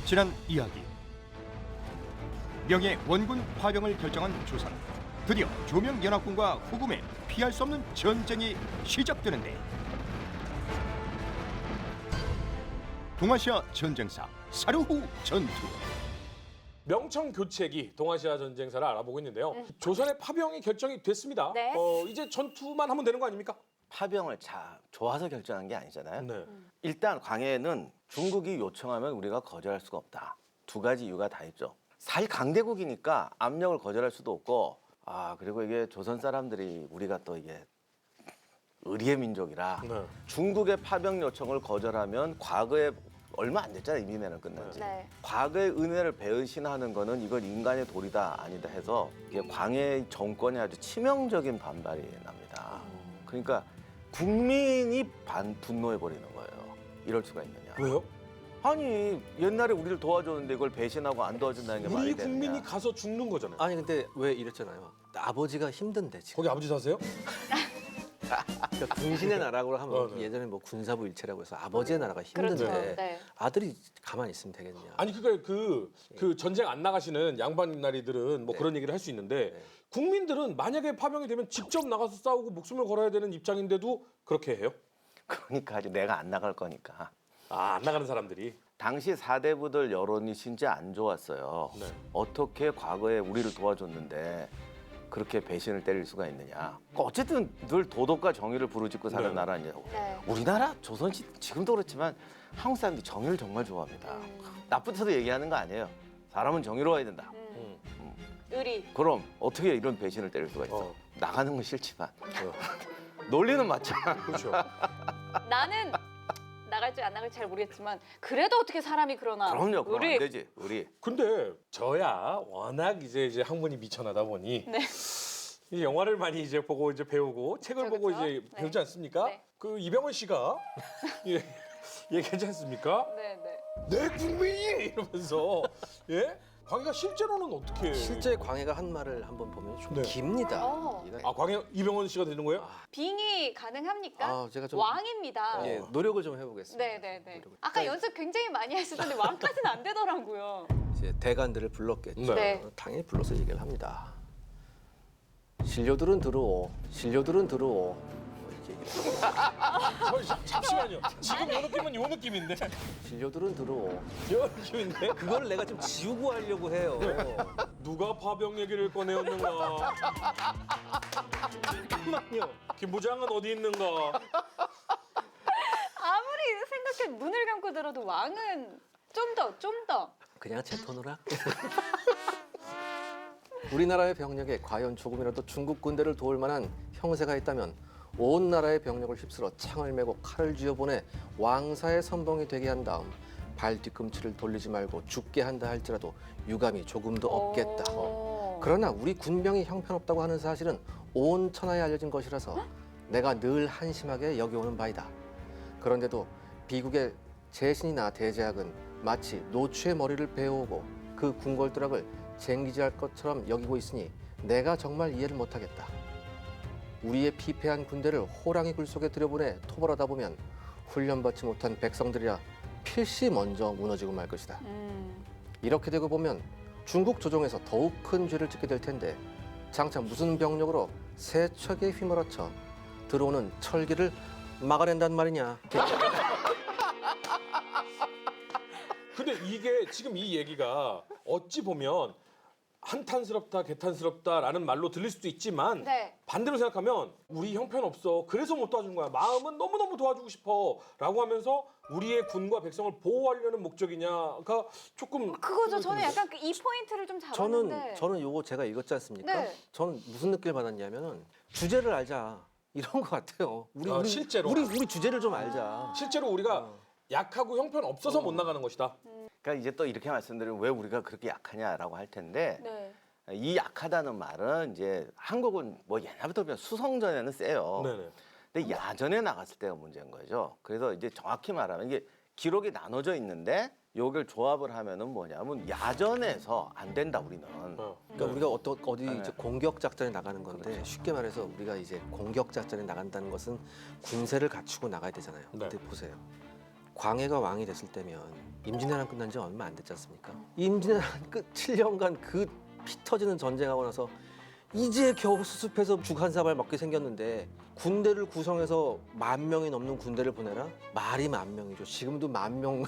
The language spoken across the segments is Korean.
지난 이야기, 명예 원군 파병을 결정한 조선. 드디어 조명연합군과 후금의 피할 수 없는 전쟁이 시작되는데, 동아시아 전쟁사 사르후 전투. 명청 교체기 동아시아 전쟁사를 알아보고 있는데요. 조선의 파병이 결정이 됐습니다. 네. 이제 전투만 하면 되는 거 아닙니까? 파병을 좋아서 결정한 게 아니잖아요. 네. 일단 광해는 중국이 요청하면 우리가 거절할 수가 없다. 두 가지 이유가 다 있죠. 사실 강대국이니까 압력을 거절할 수도 없고, 그리고 이게 조선 사람들이 우리가 또 이게 의리의 민족이라 네. 중국의 파병 요청을 거절하면 과거에 얼마 안 됐잖아요. 이민회는 끝난 지. 네. 과거의 은혜를 배신하는 거는 이건 인간의 도리다 아니다 해서 이게 광해 정권에 아주 치명적인 반발이 납니다. 그러니까 국민이 분노해 버리는 거예요. 이럴 수가 있느냐? 왜요? 아니 옛날에 우리를 도와줬는데 이걸 배신하고 안 도와준다는 게 말이 우리 되느냐? 국민이 가서 죽는 거잖아요. 아니 근데 왜 이랬잖아요. 아버지가 힘든데 지금. 거기 아버지 사세요? 그러니까 군신의 나라고 하면 네. 예전에 뭐 군사부 일체라고 해서 아버지의 나라가 힘든데 그렇죠. 네. 아들이 가만히 있으면 되겠냐. 아니 그러니까 그 전쟁 안 나가시는 양반 나리들은 뭐 네. 그런 얘기를 할 수 있는데 네. 국민들은 만약에 파병이 되면 직접 나가서 싸우고 목숨을 걸어야 되는 입장인데도 그렇게 해요? 그러니까 아직 내가 안 나갈 거니까. 안 나가는 사람들이. 당시 사대부들 여론이 진짜 안 좋았어요. 네. 어떻게 과거에 우리를 도와줬는데 그렇게 배신을 때릴 수가 있느냐. 어쨌든 늘 도덕과 정의를 부르짖고 사는 네. 나라냐고. 네. 우리나라 조선시 지금도 그렇지만 한국 사람들이 정의를 정말 좋아합니다. 나쁘다도 얘기하는 거 아니에요. 사람은 정의로워야 된다. 의리. 그럼 어떻게 이런 배신을 때릴 수가 있어? 나가는 건 싫지만 논리는 맞잖아. 그렇죠. 나는 나갈지 안 나갈지 잘 모르겠지만 그래도 어떻게 사람이 그러나. 그럼요. 그럼 의리. 안 되지. 우리. 근데 저야 워낙 이제 학문이 미천하다 보니 네. 이 영화를 많이 이제 보고 이제 배우고 책을 그쵸, 보고 그쵸. 이제 네. 배우지 않습니까? 네. 그 이병헌 씨가 예, 얘기하지 않습니까? 네, 네. 내 국민이 이러면서 예? 광해가 실제로는 어떻게? 실제 광해가 한 말을 한번 보면 좀 네. 깁니다. 어. 광해 이병헌 씨가 되는 거예요? 빙의 가능합니까? 제가 좀 왕입니다. 예, 노력을 좀 해보겠습니다. 네, 네, 네. 노력을. 아까 연습 굉장히 많이 하시던데 왕까지는 안 되더라고요. 이제 대관들을 불렀겠죠. 네. 당연히 불러서 얘기를 합니다. 신료들은 들어오, 신료들은 들어오. 뭐 이렇게 얘기를 합니다. 잠시만요. 지금 요 느낌은 요 느낌인데. 신료들은 들어오. 요 느낌인데. 그걸 내가 좀 지우고 하려고 해요. 누가 파병 얘기를 꺼내었는가? 잠깐만요. 김부장은 어디 있는가? 아무리 생각해 눈을 감고 들어도 왕은 좀 더. 그냥 제 톤으로 할게요. 우리나라의 병력에 과연 조금이라도 중국 군대를 도울 만한 형세가 있다면 온 나라의 병력을 휩쓸어 창을 메고 칼을 쥐어보내 왕사의 선봉이 되게 한 다음 발 뒤꿈치를 돌리지 말고 죽게 한다 할지라도 유감이 조금도 없겠다. 오. 그러나 우리 군병이 형편없다고 하는 사실은 온 천하에 알려진 것이라서 내가 늘 한심하게 여겨오는 바이다. 그런데도 비국의 제신이나 대제학은 마치 노추의 머리를 베어오고 그 궁궐도락을 쟁기지할 것처럼 여기고 있으니 내가 정말 이해를 못하겠다. 우리의 피폐한 군대를 호랑이 굴 속에 들여보내 토벌하다 보면 훈련받지 못한 백성들이라 필시 먼저 무너지고 말 것이다. 이렇게 되고 보면 중국 조정에서 더욱 큰 죄를 짓게 될 텐데 장차 무슨 병력으로 세척에 휘몰아쳐 들어오는 철기를 막아낸단 말이냐. 근데 이게 지금 이 얘기가 어찌 보면 한탄스럽다, 개탄스럽다라는 말로 들릴 수도 있지만 네. 반대로 생각하면 우리 형편없어. 그래서 못 도와준 거야. 마음은 너무너무 도와주고 싶어. 라고 하면서 우리의 군과 백성을 보호하려는 목적이냐가 조금 그거죠. 저는 약간 이 포인트를 좀 잡았는데. 저는 요거 제가 읽었지 않습니까? 네. 저는 무슨 느낌을 받았냐면은 주제를 알자 이런 것 같아요. 실제로? 우리 주제를 좀 알자. 실제로 우리가 약하고 형편 없어서 못 나가는 것이다. 그러니까 이제 또 이렇게 말씀드리면 왜 우리가 그렇게 약하냐라고 할 텐데 네. 이 약하다는 말은 이제 한국은 뭐 옛날부터 보면 수성전에는 세요. 네네. 근데 야전에 나갔을 때가 문제인 거죠. 그래서 이제 정확히 말하면 이게 기록이 나눠져 있는데 요걸 조합을 하면은 뭐냐면 야전에서 안 된다 우리는. 그러니까 우리가 어디 네. 이제 공격 작전에 나가는 건데 쉽게 말해서 우리가 이제 공격 작전에 나간다는 것은 군세를 갖추고 나가야 되잖아요. 네. 근데 보세요. 광해가 왕이 됐을 때면 임진왜란 끝난 지 얼마 안 됐지 않습니까? 임진왜란 끝 7년간 그 피 터지는 전쟁하고 나서 이제 겨우 수습해서 죽 한 사발 먹게 생겼는데 군대를 구성해서 10,000명이 넘는 군대를 보내라? 말이 10,000명이죠. 지금도 10,000명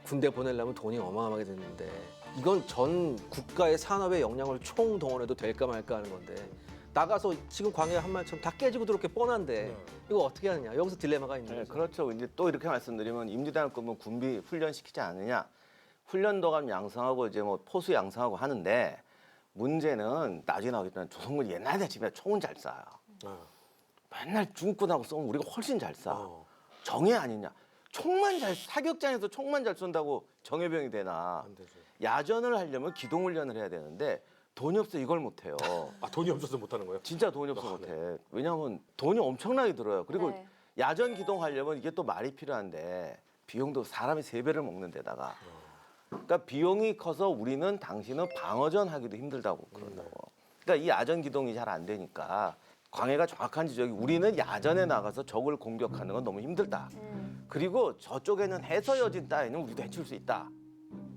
군대 보내려면 돈이 어마어마하게 드는데 이건 전 국가의 산업의 역량을 총동원해도 될까 말까 하는 건데 나가서 지금 광해 한 말처럼 다 깨지고 들어올 게 뻔한데 이거 어떻게 하느냐. 여기서 딜레마가 있는 네, 거죠. 그렇죠. 이제 또 이렇게 말씀드리면 임진왜란 끝면 군비 훈련시키지 않느냐. 훈련도감 양성하고 이제 뭐 포수 양성하고 하는데 문제는 나중에 나오겠지만 조선군 옛날에 집에 총은 잘 쏴요. 맨날 중국군하고 쏘면 우리가 훨씬 잘 쏴. 정예 아니냐. 사격장에서 총만 잘 쏜다고 정예병이 되나. 안 되죠. 야전을 하려면 기동훈련을 해야 되는데 돈이 없어 이걸 못해요. 아, 돈이 없어서 못 하는 거예요? 진짜 돈이 없어 아, 못해. 왜냐하면 돈이 엄청나게 들어요. 그리고 네. 야전 기동하려면 이게 또 말이 필요한데 비용도 사람이 3배를 먹는 데다가 그러니까 비용이 커서 우리는 당시는 방어전 하기도 힘들다고 그런다고. 그러니까 이 야전 기동이 잘 안 되니까 광해가 정확한 지적이 우리는 야전에 나가서 적을 공격하는 건 너무 힘들다. 그리고 저쪽에는 해서여진 따위는 우리도 해칠 수 있다.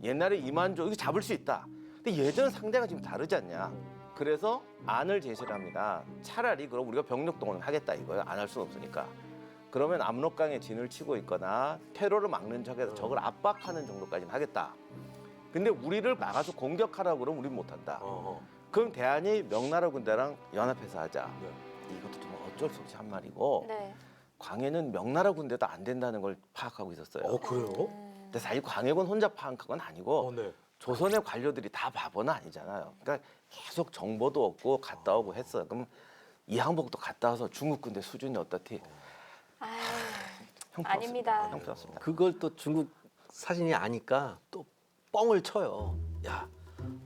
옛날에 이만족 이거 잡을 수 있다. 근데 예전 상대가 지금 다르지 않냐. 그래서 안을 제시를 합니다. 차라리 그럼 우리가 병력 동원을 하겠다 이거예요. 안 할 수는 없으니까. 그러면 압록강에 진을 치고 있거나 테러를 막는 척해서 적을 압박하는 정도까지는 하겠다. 근데 우리를 막아서 공격하라고 그러면 우리는 못한다. 그럼 대안이 명나라 군대랑 연합해서 하자. 이것도 좀 어쩔 수 없이 한 말이고 네. 광해는 명나라 군대도 안 된다는 걸 파악하고 있었어요. 그래요? 근데 사실 광해군 혼자 파악한 건 아니고 네. 조선의 관료들이 다 바보는 아니잖아요. 그러니까 계속 정보도 얻고 갔다 오고 했어요. 그럼 이항복도 갔다 와서 중국 군대 수준이 어떻지? 아유, 형편없습니다. 아닙니다. 형편없습니다. 그걸 또 중국 사진이 아니까 또 뻥을 쳐요. 야,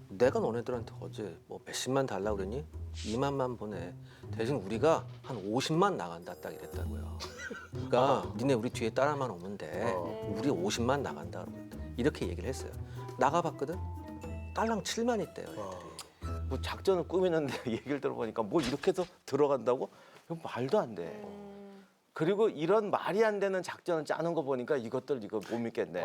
내가 너네들한테 어제 뭐 몇십만 달라고 그랬니? 2만만 보내. 대신 우리가 한 50만 나간다 딱 이랬다고요. 그러니까 니네 우리 뒤에 따라만 오면 돼. 우리 50만 나간다 그러면 이렇게 얘기를 했어요. 나가봤거든? 딸랑 7만 있대요. 애들이. 뭐 작전을 꾸미는데 얘기를 들어보니까 뭐 이렇게 해서 들어간다고? 이거 말도 안 돼. 그리고 이런 말이 안 되는 작전을 짜는 거 보니까 이것들 이거 못 믿겠네.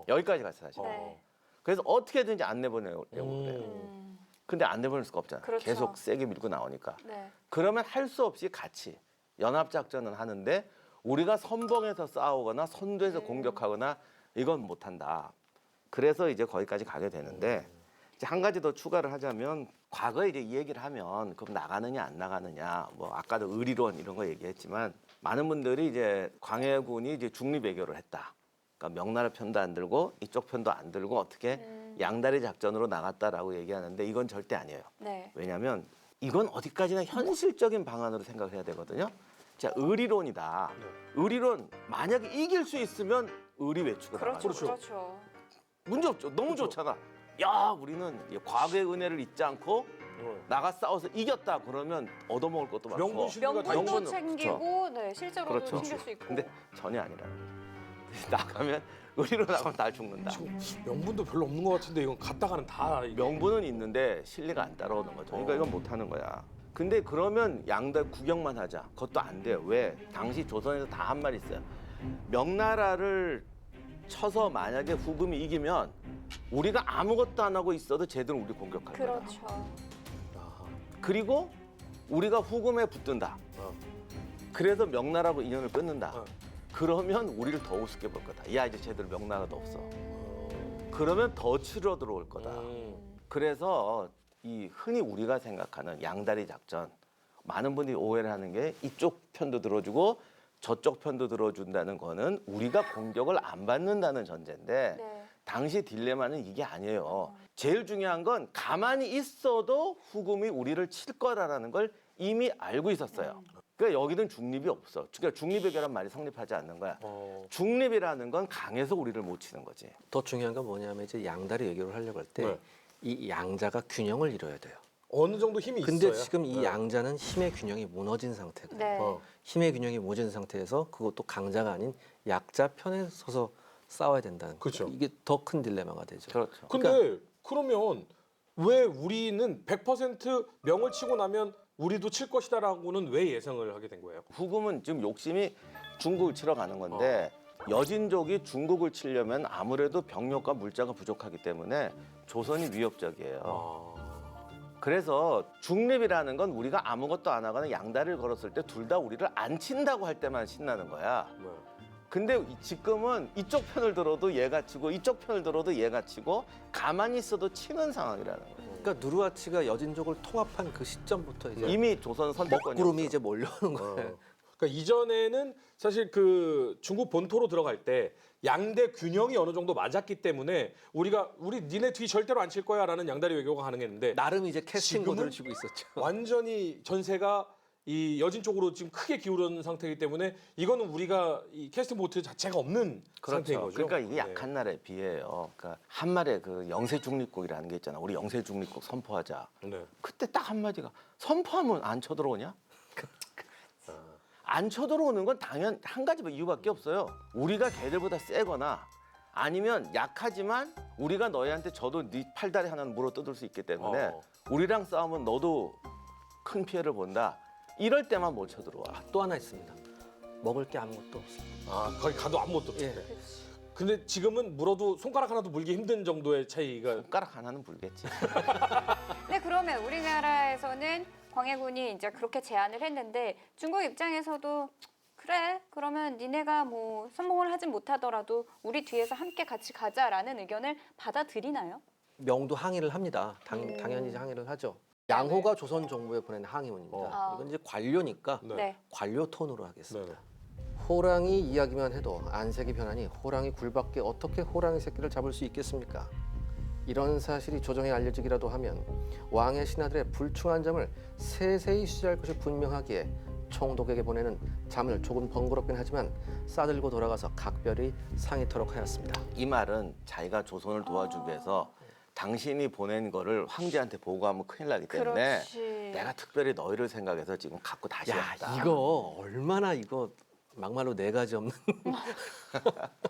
여기까지 갔어요, 사실. 네. 그래서 어떻게든지 안 내보내려고 그래요. 음. 근데 안 내보낼 수가 없잖아요. 그렇죠. 계속 세게 밀고 나오니까. 네. 그러면 할 수 없이 같이 연합작전은 하는데 우리가 선봉에서 싸우거나 선두에서 공격하거나 이건 못한다. 그래서 이제 거기까지 가게 되는데 이제 한 가지 더 추가를 하자면 과거에 이제 이 얘기를 하면 그럼 나가느냐 안 나가느냐 뭐 아까도 의리론 이런 거 얘기했지만 많은 분들이 이제 광해군이 이제 중립외교를 했다. 그러니까 명나라 편도 안 들고 이쪽 편도 안 들고 어떻게 양다리 작전으로 나갔다라고 얘기하는데 이건 절대 아니에요. 네. 왜냐하면 이건 어디까지나 현실적인 방안으로 생각을 해야 되거든요. 자, 의리론이다. 의리론 만약에 이길 수 있으면 의리 외추가 그렇죠. 나가죠. 그렇죠. 문제 없죠. 너무 좋잖아. 야, 우리는 과거의 은혜를 잊지 않고 나가 싸워서 이겼다. 그러면 얻어먹을 것도 많고. 명분 신뢰가 다 명분도 명분은- 챙기고, 네, 실제로도 그렇죠. 챙길 수 있고. 근데 전혀 아니라. 나가면 의리로 나가면 다 죽는다. 명분도 별로 없는 것 같은데 이건 갔다가는 다 명분은 있는데 신뢰가 안 따라오는 거죠. 그러니까 이건 못 하는 거야. 근데 그러면 양달 구경만 하자. 그것도 안 돼요. 왜? 당시 조선에서 다 한 말 있어요. 명나라를 쳐서 만약에 후금이 이기면 우리가 아무것도 안 하고 있어도 쟤들은 우리 공격할 거야. 그렇죠. 그리고 우리가 후금에 붙든다. 그래서 명나라하고 인연을 끊는다. 그러면 우리를 더 우습게 볼 거다. 야, 이제 쟤들 명나라도 없어. 그러면 더 치러 들어올 거다. 그래서 이 흔히 우리가 생각하는 양다리 작전 많은 분들이 오해를 하는 게 이쪽 편도 들어주고 저쪽 편도 들어준다는 거는 우리가 공격을 안 받는다는 전제인데 네. 당시 딜레마는 이게 아니에요. 제일 중요한 건 가만히 있어도 후금이 우리를 칠 거라는 걸 이미 알고 있었어요. 그러니까 여기는 중립이 없어. 그러니까 중립외교란 말이 성립하지 않는 거야. 중립이라는 건 강해서 우리를 못 치는 거지. 더 중요한 건 뭐냐면 이제 양다리 외교를 하려고 할 때 네. 이 양자가 균형을 이뤄야 돼요. 어느 정도 힘이 근데 있어요. 지금 이 양자는 힘의 균형이 무너진 상태거든요. 네. 힘의 균형이 무너진 상태에서 그것도 강자가 아닌 약자 편에 서서 싸워야 된다는 그렇죠. 거죠. 이게 더 큰 딜레마가 되죠. 그렇죠. 근데 그러면 왜 우리는 100% 명을 치고 나면 우리도 칠 것이다라고는 왜 예상을 하게 된 거예요? 후금은 지금 욕심이 중국을 치러 가는 건데 여진족이 중국을 치려면 아무래도 병력과 물자가 부족하기 때문에 조선이 위협적이에요. 아, 그래서 중립이라는 건 우리가 아무것도 안 하거나 양다리를 걸었을 때 둘 다 우리를 안 친다고 할 때만 신나는 거야. 네. 근데 지금은 이쪽 편을 들어도 얘가 치고 이쪽 편을 들어도 얘가 치고 가만히 있어도 치는 상황이라는 거예요. 그러니까 누르하치가 여진족을 통합한 그 시점부터 이제 이미 조선 선대권이 먹구름이 이제 몰려오는 거예요. 그러니까 이전에는 사실 그 중국 본토로 들어갈 때 양대 균형이 어느 정도 맞았기 때문에 우리 니네 뒤 절대로 안 칠 거야라는 양다리 외교가 가능했는데 나름 이제 캐스팅 지금은 모드를 쥐고 있었죠. 완전히 전세가 이 여진 쪽으로 지금 크게 기울은 상태이기 때문에 이거는 우리가 이 캐스팅 보트 자체가 없는 상태인 거죠. 그러니까 이게 네. 약한 나라에 비해요. 그러니까 한말에 그 영세 중립국이라는 게 있잖아. 우리 영세 중립국 선포하자. 네. 그때 딱 한마디가 선포하면 안 쳐들어오냐? 안 쳐들어오는 건 당연 한 가지 이유밖에 없어요. 우리가 걔들보다 세거나 아니면 약하지만 우리가 너희한테 져도 네 팔다리 하나는 물어 뜯을 수 있기 때문에 우리랑 싸우면 너도 큰 피해를 본다. 이럴 때만 못 쳐들어와. 또 하나 있습니다. 먹을 게 아무것도 없어요. 아 거기 가도 아무것도 없대. 예. 근데 지금은 물어도 손가락 하나도 물기 힘든 정도의 차이가. 손가락 하나는 불겠지. 네, 그러면 우리나라에서는 광해군이 이제 그렇게 제안을 했는데 중국 입장에서도 그래, 그러면 니네가 뭐 선봉을 하진 못하더라도 우리 뒤에서 함께 같이 가자라는 의견을 받아들이나요? 명도 항의를 합니다. 당연히 이제 항의를 하죠. 양호가 조선 정부에 보낸 항의문입니다. 이건 이제 관료니까 네. 네. 관료 톤으로 하겠습니다. 네. 호랑이 이야기만 해도 안색이 변하니 호랑이 굴밖에 어떻게 호랑이 새끼를 잡을 수 있겠습니까? 이런 사실이 조정에 알려지기라도 하면 왕의 신하들의 불충한 점을 세세히 취재할 것이 분명하기에 총독에게 보내는 잠을 조금 번거롭긴 하지만 싸들고 돌아가서 각별히 상의토록 하였습니다. 이 말은 자기가 조선을 도와주기 위해서 당신이 보낸 거를 황제한테 보고하면 큰일 나기 때문에 그렇지. 내가 특별히 너희를 생각해서 지금 갖고 다시 야, 왔다. 이거 얼마나 이거 막말로 네 가지 없는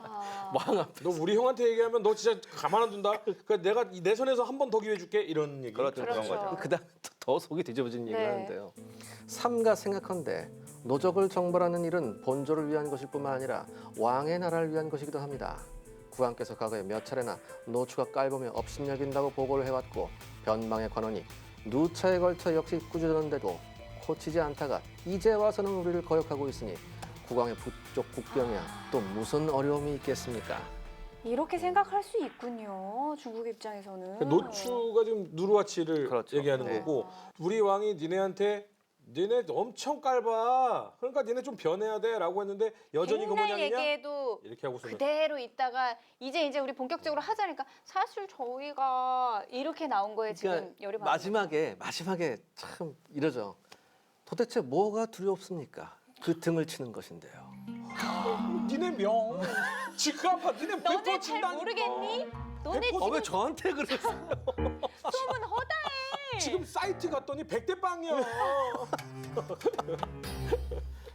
아, 왕 앞에 너 우리 형한테 얘기하면 너 진짜 가만 안 둔다. 그러니까 내가 내 선에서 한 번 더 기회 줄게 이런 얘기. 그렇죠. 그런 그렇죠. 거죠. 그다음에 더 속이 뒤집어진 얘기를 네. 하는데요. 삼가 생각한데 노적을 정벌하는 일은 본조를 위한 것일 뿐만 아니라 왕의 나라를 위한 것이기도 합니다. 국왕께서 과거에 몇 차례나 노추가 깔보며 업신여긴다고 보고를 해왔고 변방의 관원이 누차에 걸쳐 역시 꾸짖었는데도 고치지 않다가 이제 와서는 우리를 거역하고 있으니 국왕의 부족 국병이야 또 무슨 어려움이 있겠습니까? 이렇게 생각할 수 있군요. 중국 입장에서는. 노추가 지금 누르와치를 그렇죠. 얘기하는 네. 거고 우리 왕이 니네한테 니네 엄청 깔봐. 그러니까 니네 좀 변해야 돼라고 했는데 여전히 그 맨날 모양이냐? 얘기해도 이렇게 하고서는 그대로 있다가 이제 우리 본격적으로 하자니까 사실 저희가 이렇게 나온 거에 지금 열이 받는 마지막에 참 이러죠. 도대체 뭐가 두렵습니까? 그 등을 치는 것인데요. 니네 명 지금 아파 니네 너네 100% 잘 친다니까. 모르겠니? 너네 100% 지금 저한테 그러세요? 소문 허다해. 지금 사이트 갔더니 100대 빵이야.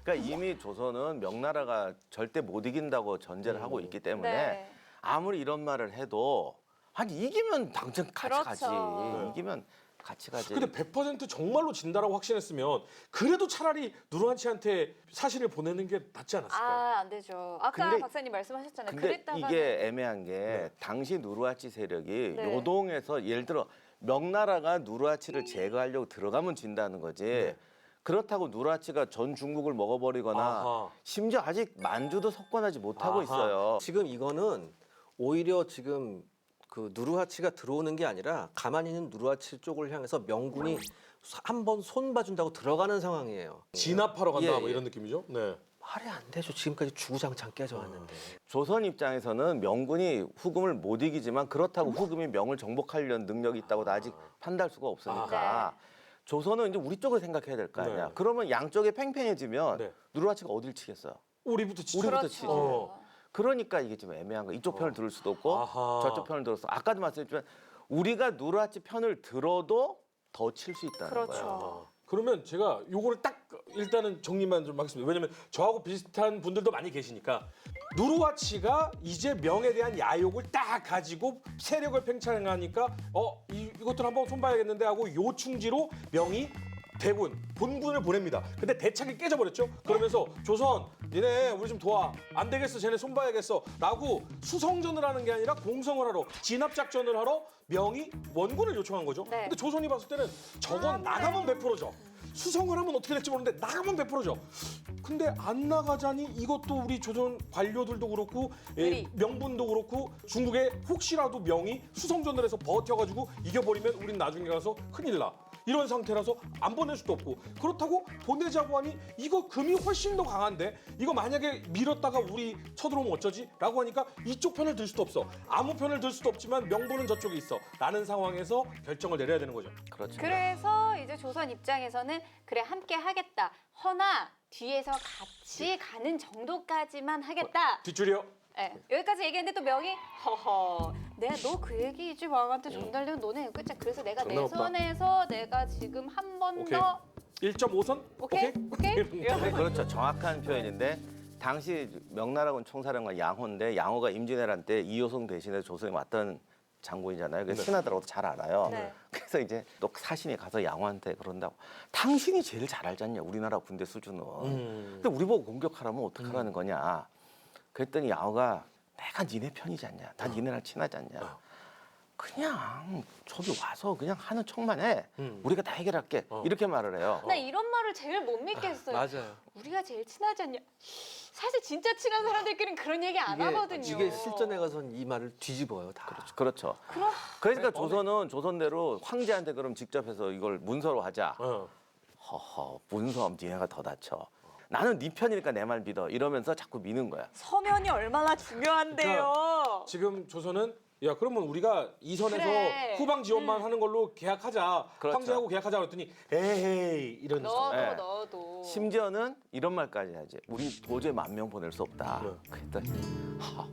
그러니까 이미 조선은 명나라가 절대 못 이긴다고 전제를 하고 있기 때문에 네. 아무리 이런 말을 해도 아니 이기면 당장 같이 그렇죠. 가지. 네. 이기면 같이 가지. 근데 100% 정말로 진다라고 확신했으면 그래도 차라리 누르한치한테 사실을 보내는 게 낫지 않았을까요? 아, 안 되죠. 아까 근데- 박사님 말씀하셨잖아요. 근데 그랬다가 이게 애매한 게 당시 누르하치 세력이 네. 요동에서 예를 들어 명나라가 누르하치를 제거하려고 들어가면 진다는 거지. 그렇다고 누르하치가 전 중국을 먹어버리거나 아하. 심지어 아직 만주도 석권하지 못하고 아하. 있어요. 지금 이거는 오히려 지금 그 누르하치가 들어오는 게 아니라 가만히 있는 누르하치 쪽을 향해서 명군이 한번 손 봐준다고 들어가는 상황이에요. 진압하러 간다 예, 뭐 예. 이런 느낌이죠? 네. 말이 안 되죠. 지금까지 주구장창 깨져왔는데. 조선 입장에서는 명군이 후금을 못 이기지만 그렇다고 후금이 명을 정복하려는 능력이 있다고 아직 판단할 수가 없으니까 조선은 이제 우리 쪽을 생각해야 될 거 아니야. 네. 그러면 양쪽이 팽팽해지면 네. 누르하치가 어딜 치겠어요? 우리부터 치죠. 우리부터 그렇죠. 치지. 어. 그러니까 이게 좀 애매한 거. 이쪽 편을 들을 수도 없고 아하. 저쪽 편을 들었어. 아까도 말씀드렸지만 우리가 누르하치 편을 들어도 더 칠 수 있다는 그렇죠. 거예요. 그러면 제가 요거를 딱 일단은 정리만 좀 하겠습니다. 왜냐면 저하고 비슷한 분들도 많이 계시니까 누르와치가 이제 명에 대한 야욕을 딱 가지고 세력을 팽창하니까 이것들 한번 손봐야겠는데 하고 요충지로 명이 대군 본군을 보냅니다. 근데 대책이 깨져버렸죠. 그러면서 조선 니네 우리 좀 도와. 안 되겠어. 쟤네 손봐야겠어. 라고 수성전을 하는 게 아니라 공성을 하러 진압작전을 하러 명이 원군을 요청한 거죠. 네. 근데 조선이 봤을 때는 저건 나가면 100%죠. 수성을 하면 어떻게 될지 모르는데 나가면 100%죠. 근데 안 나가자니 이것도 우리 조선 관료들도 그렇고 의리. 명분도 그렇고 중국에 혹시라도 명이 수성전을 해서 버텨가지고 이겨버리면 우린 나중에 가서 큰일 나. 이런 상태라서 안 보낼 수도 없고 그렇다고 보내자고 하니 이거 금이 훨씬 더 강한데 이거 만약에 밀었다가 우리 쳐들어오면 어쩌지? 라고 하니까 이쪽 편을 들 수도 없어. 아무 편을 들 수도 없지만 명분은 저쪽에 있어. 라는 상황에서 결정을 내려야 되는 거죠. 그렇죠. 그래서 이제 조선 입장에서는 그래 함께 하겠다. 허나 뒤에서 같이 가는 정도까지만 하겠다. 뒷줄이요. 네, 여기까지 얘기했는데 또 명이 허허 내가 너 그 얘기 이제 왕한테 전달되면 너네 끝이야. 그래서 내가 내 장난 없다. 선에서 내가 지금 한 번 오케이. 더 1.5선? 오케이? 오케이? 네, 그렇죠. 정확한 표현인데 당시 명나라군 총사령관 양호인데 양호가 임진왜란 때 이효성 대신에 조선에 왔던 장군이잖아요. 그래서 신하들하고도 잘 알아요. 네. 그래서 이제 또 사신이 가서 양호한테 그런다고 당신이 제일 잘 알지 않냐 우리나라 군대 수준은. 근데 우리 보고 공격하라면 어떡하라는 거냐. 그랬더니 양호가 내가 니네 편이지 않냐. 다 니네랑 친하지 않냐. 그냥 저기 와서 그냥 하는 척만 해. 우리가 다 해결할게. 이렇게 말을 해요. 나 이런 말을 제일 못 믿겠어요. 맞아요. 우리가 제일 친하지 않냐? 사실 진짜 친한 사람들끼리는 그런 얘기 안 하거든요. 이게 실전에 가서는 이 말을 뒤집어요 다. 그렇죠. 그러니까 조선은 조선대로 황제한테 그럼 직접 해서 이걸 문서로 하자. 허허 문서하면 니네가 더 다쳐. 나는 네 편이니까 내 말 믿어. 이러면서 자꾸 미는 거야. 서면이 얼마나 중요한데요. 지금 조선은 야 그러면 우리가 이 선에서 그래. 후방 지원만 하는 걸로 계약하자. 그렇죠. 황제하고 계약하자 그랬더니 에헤이 이런 너도 네. 너도. 심지어는 이런 말까지 하지. 우리 도저히 10,000명 보낼 수 없다. 네. 그랬더니 하하,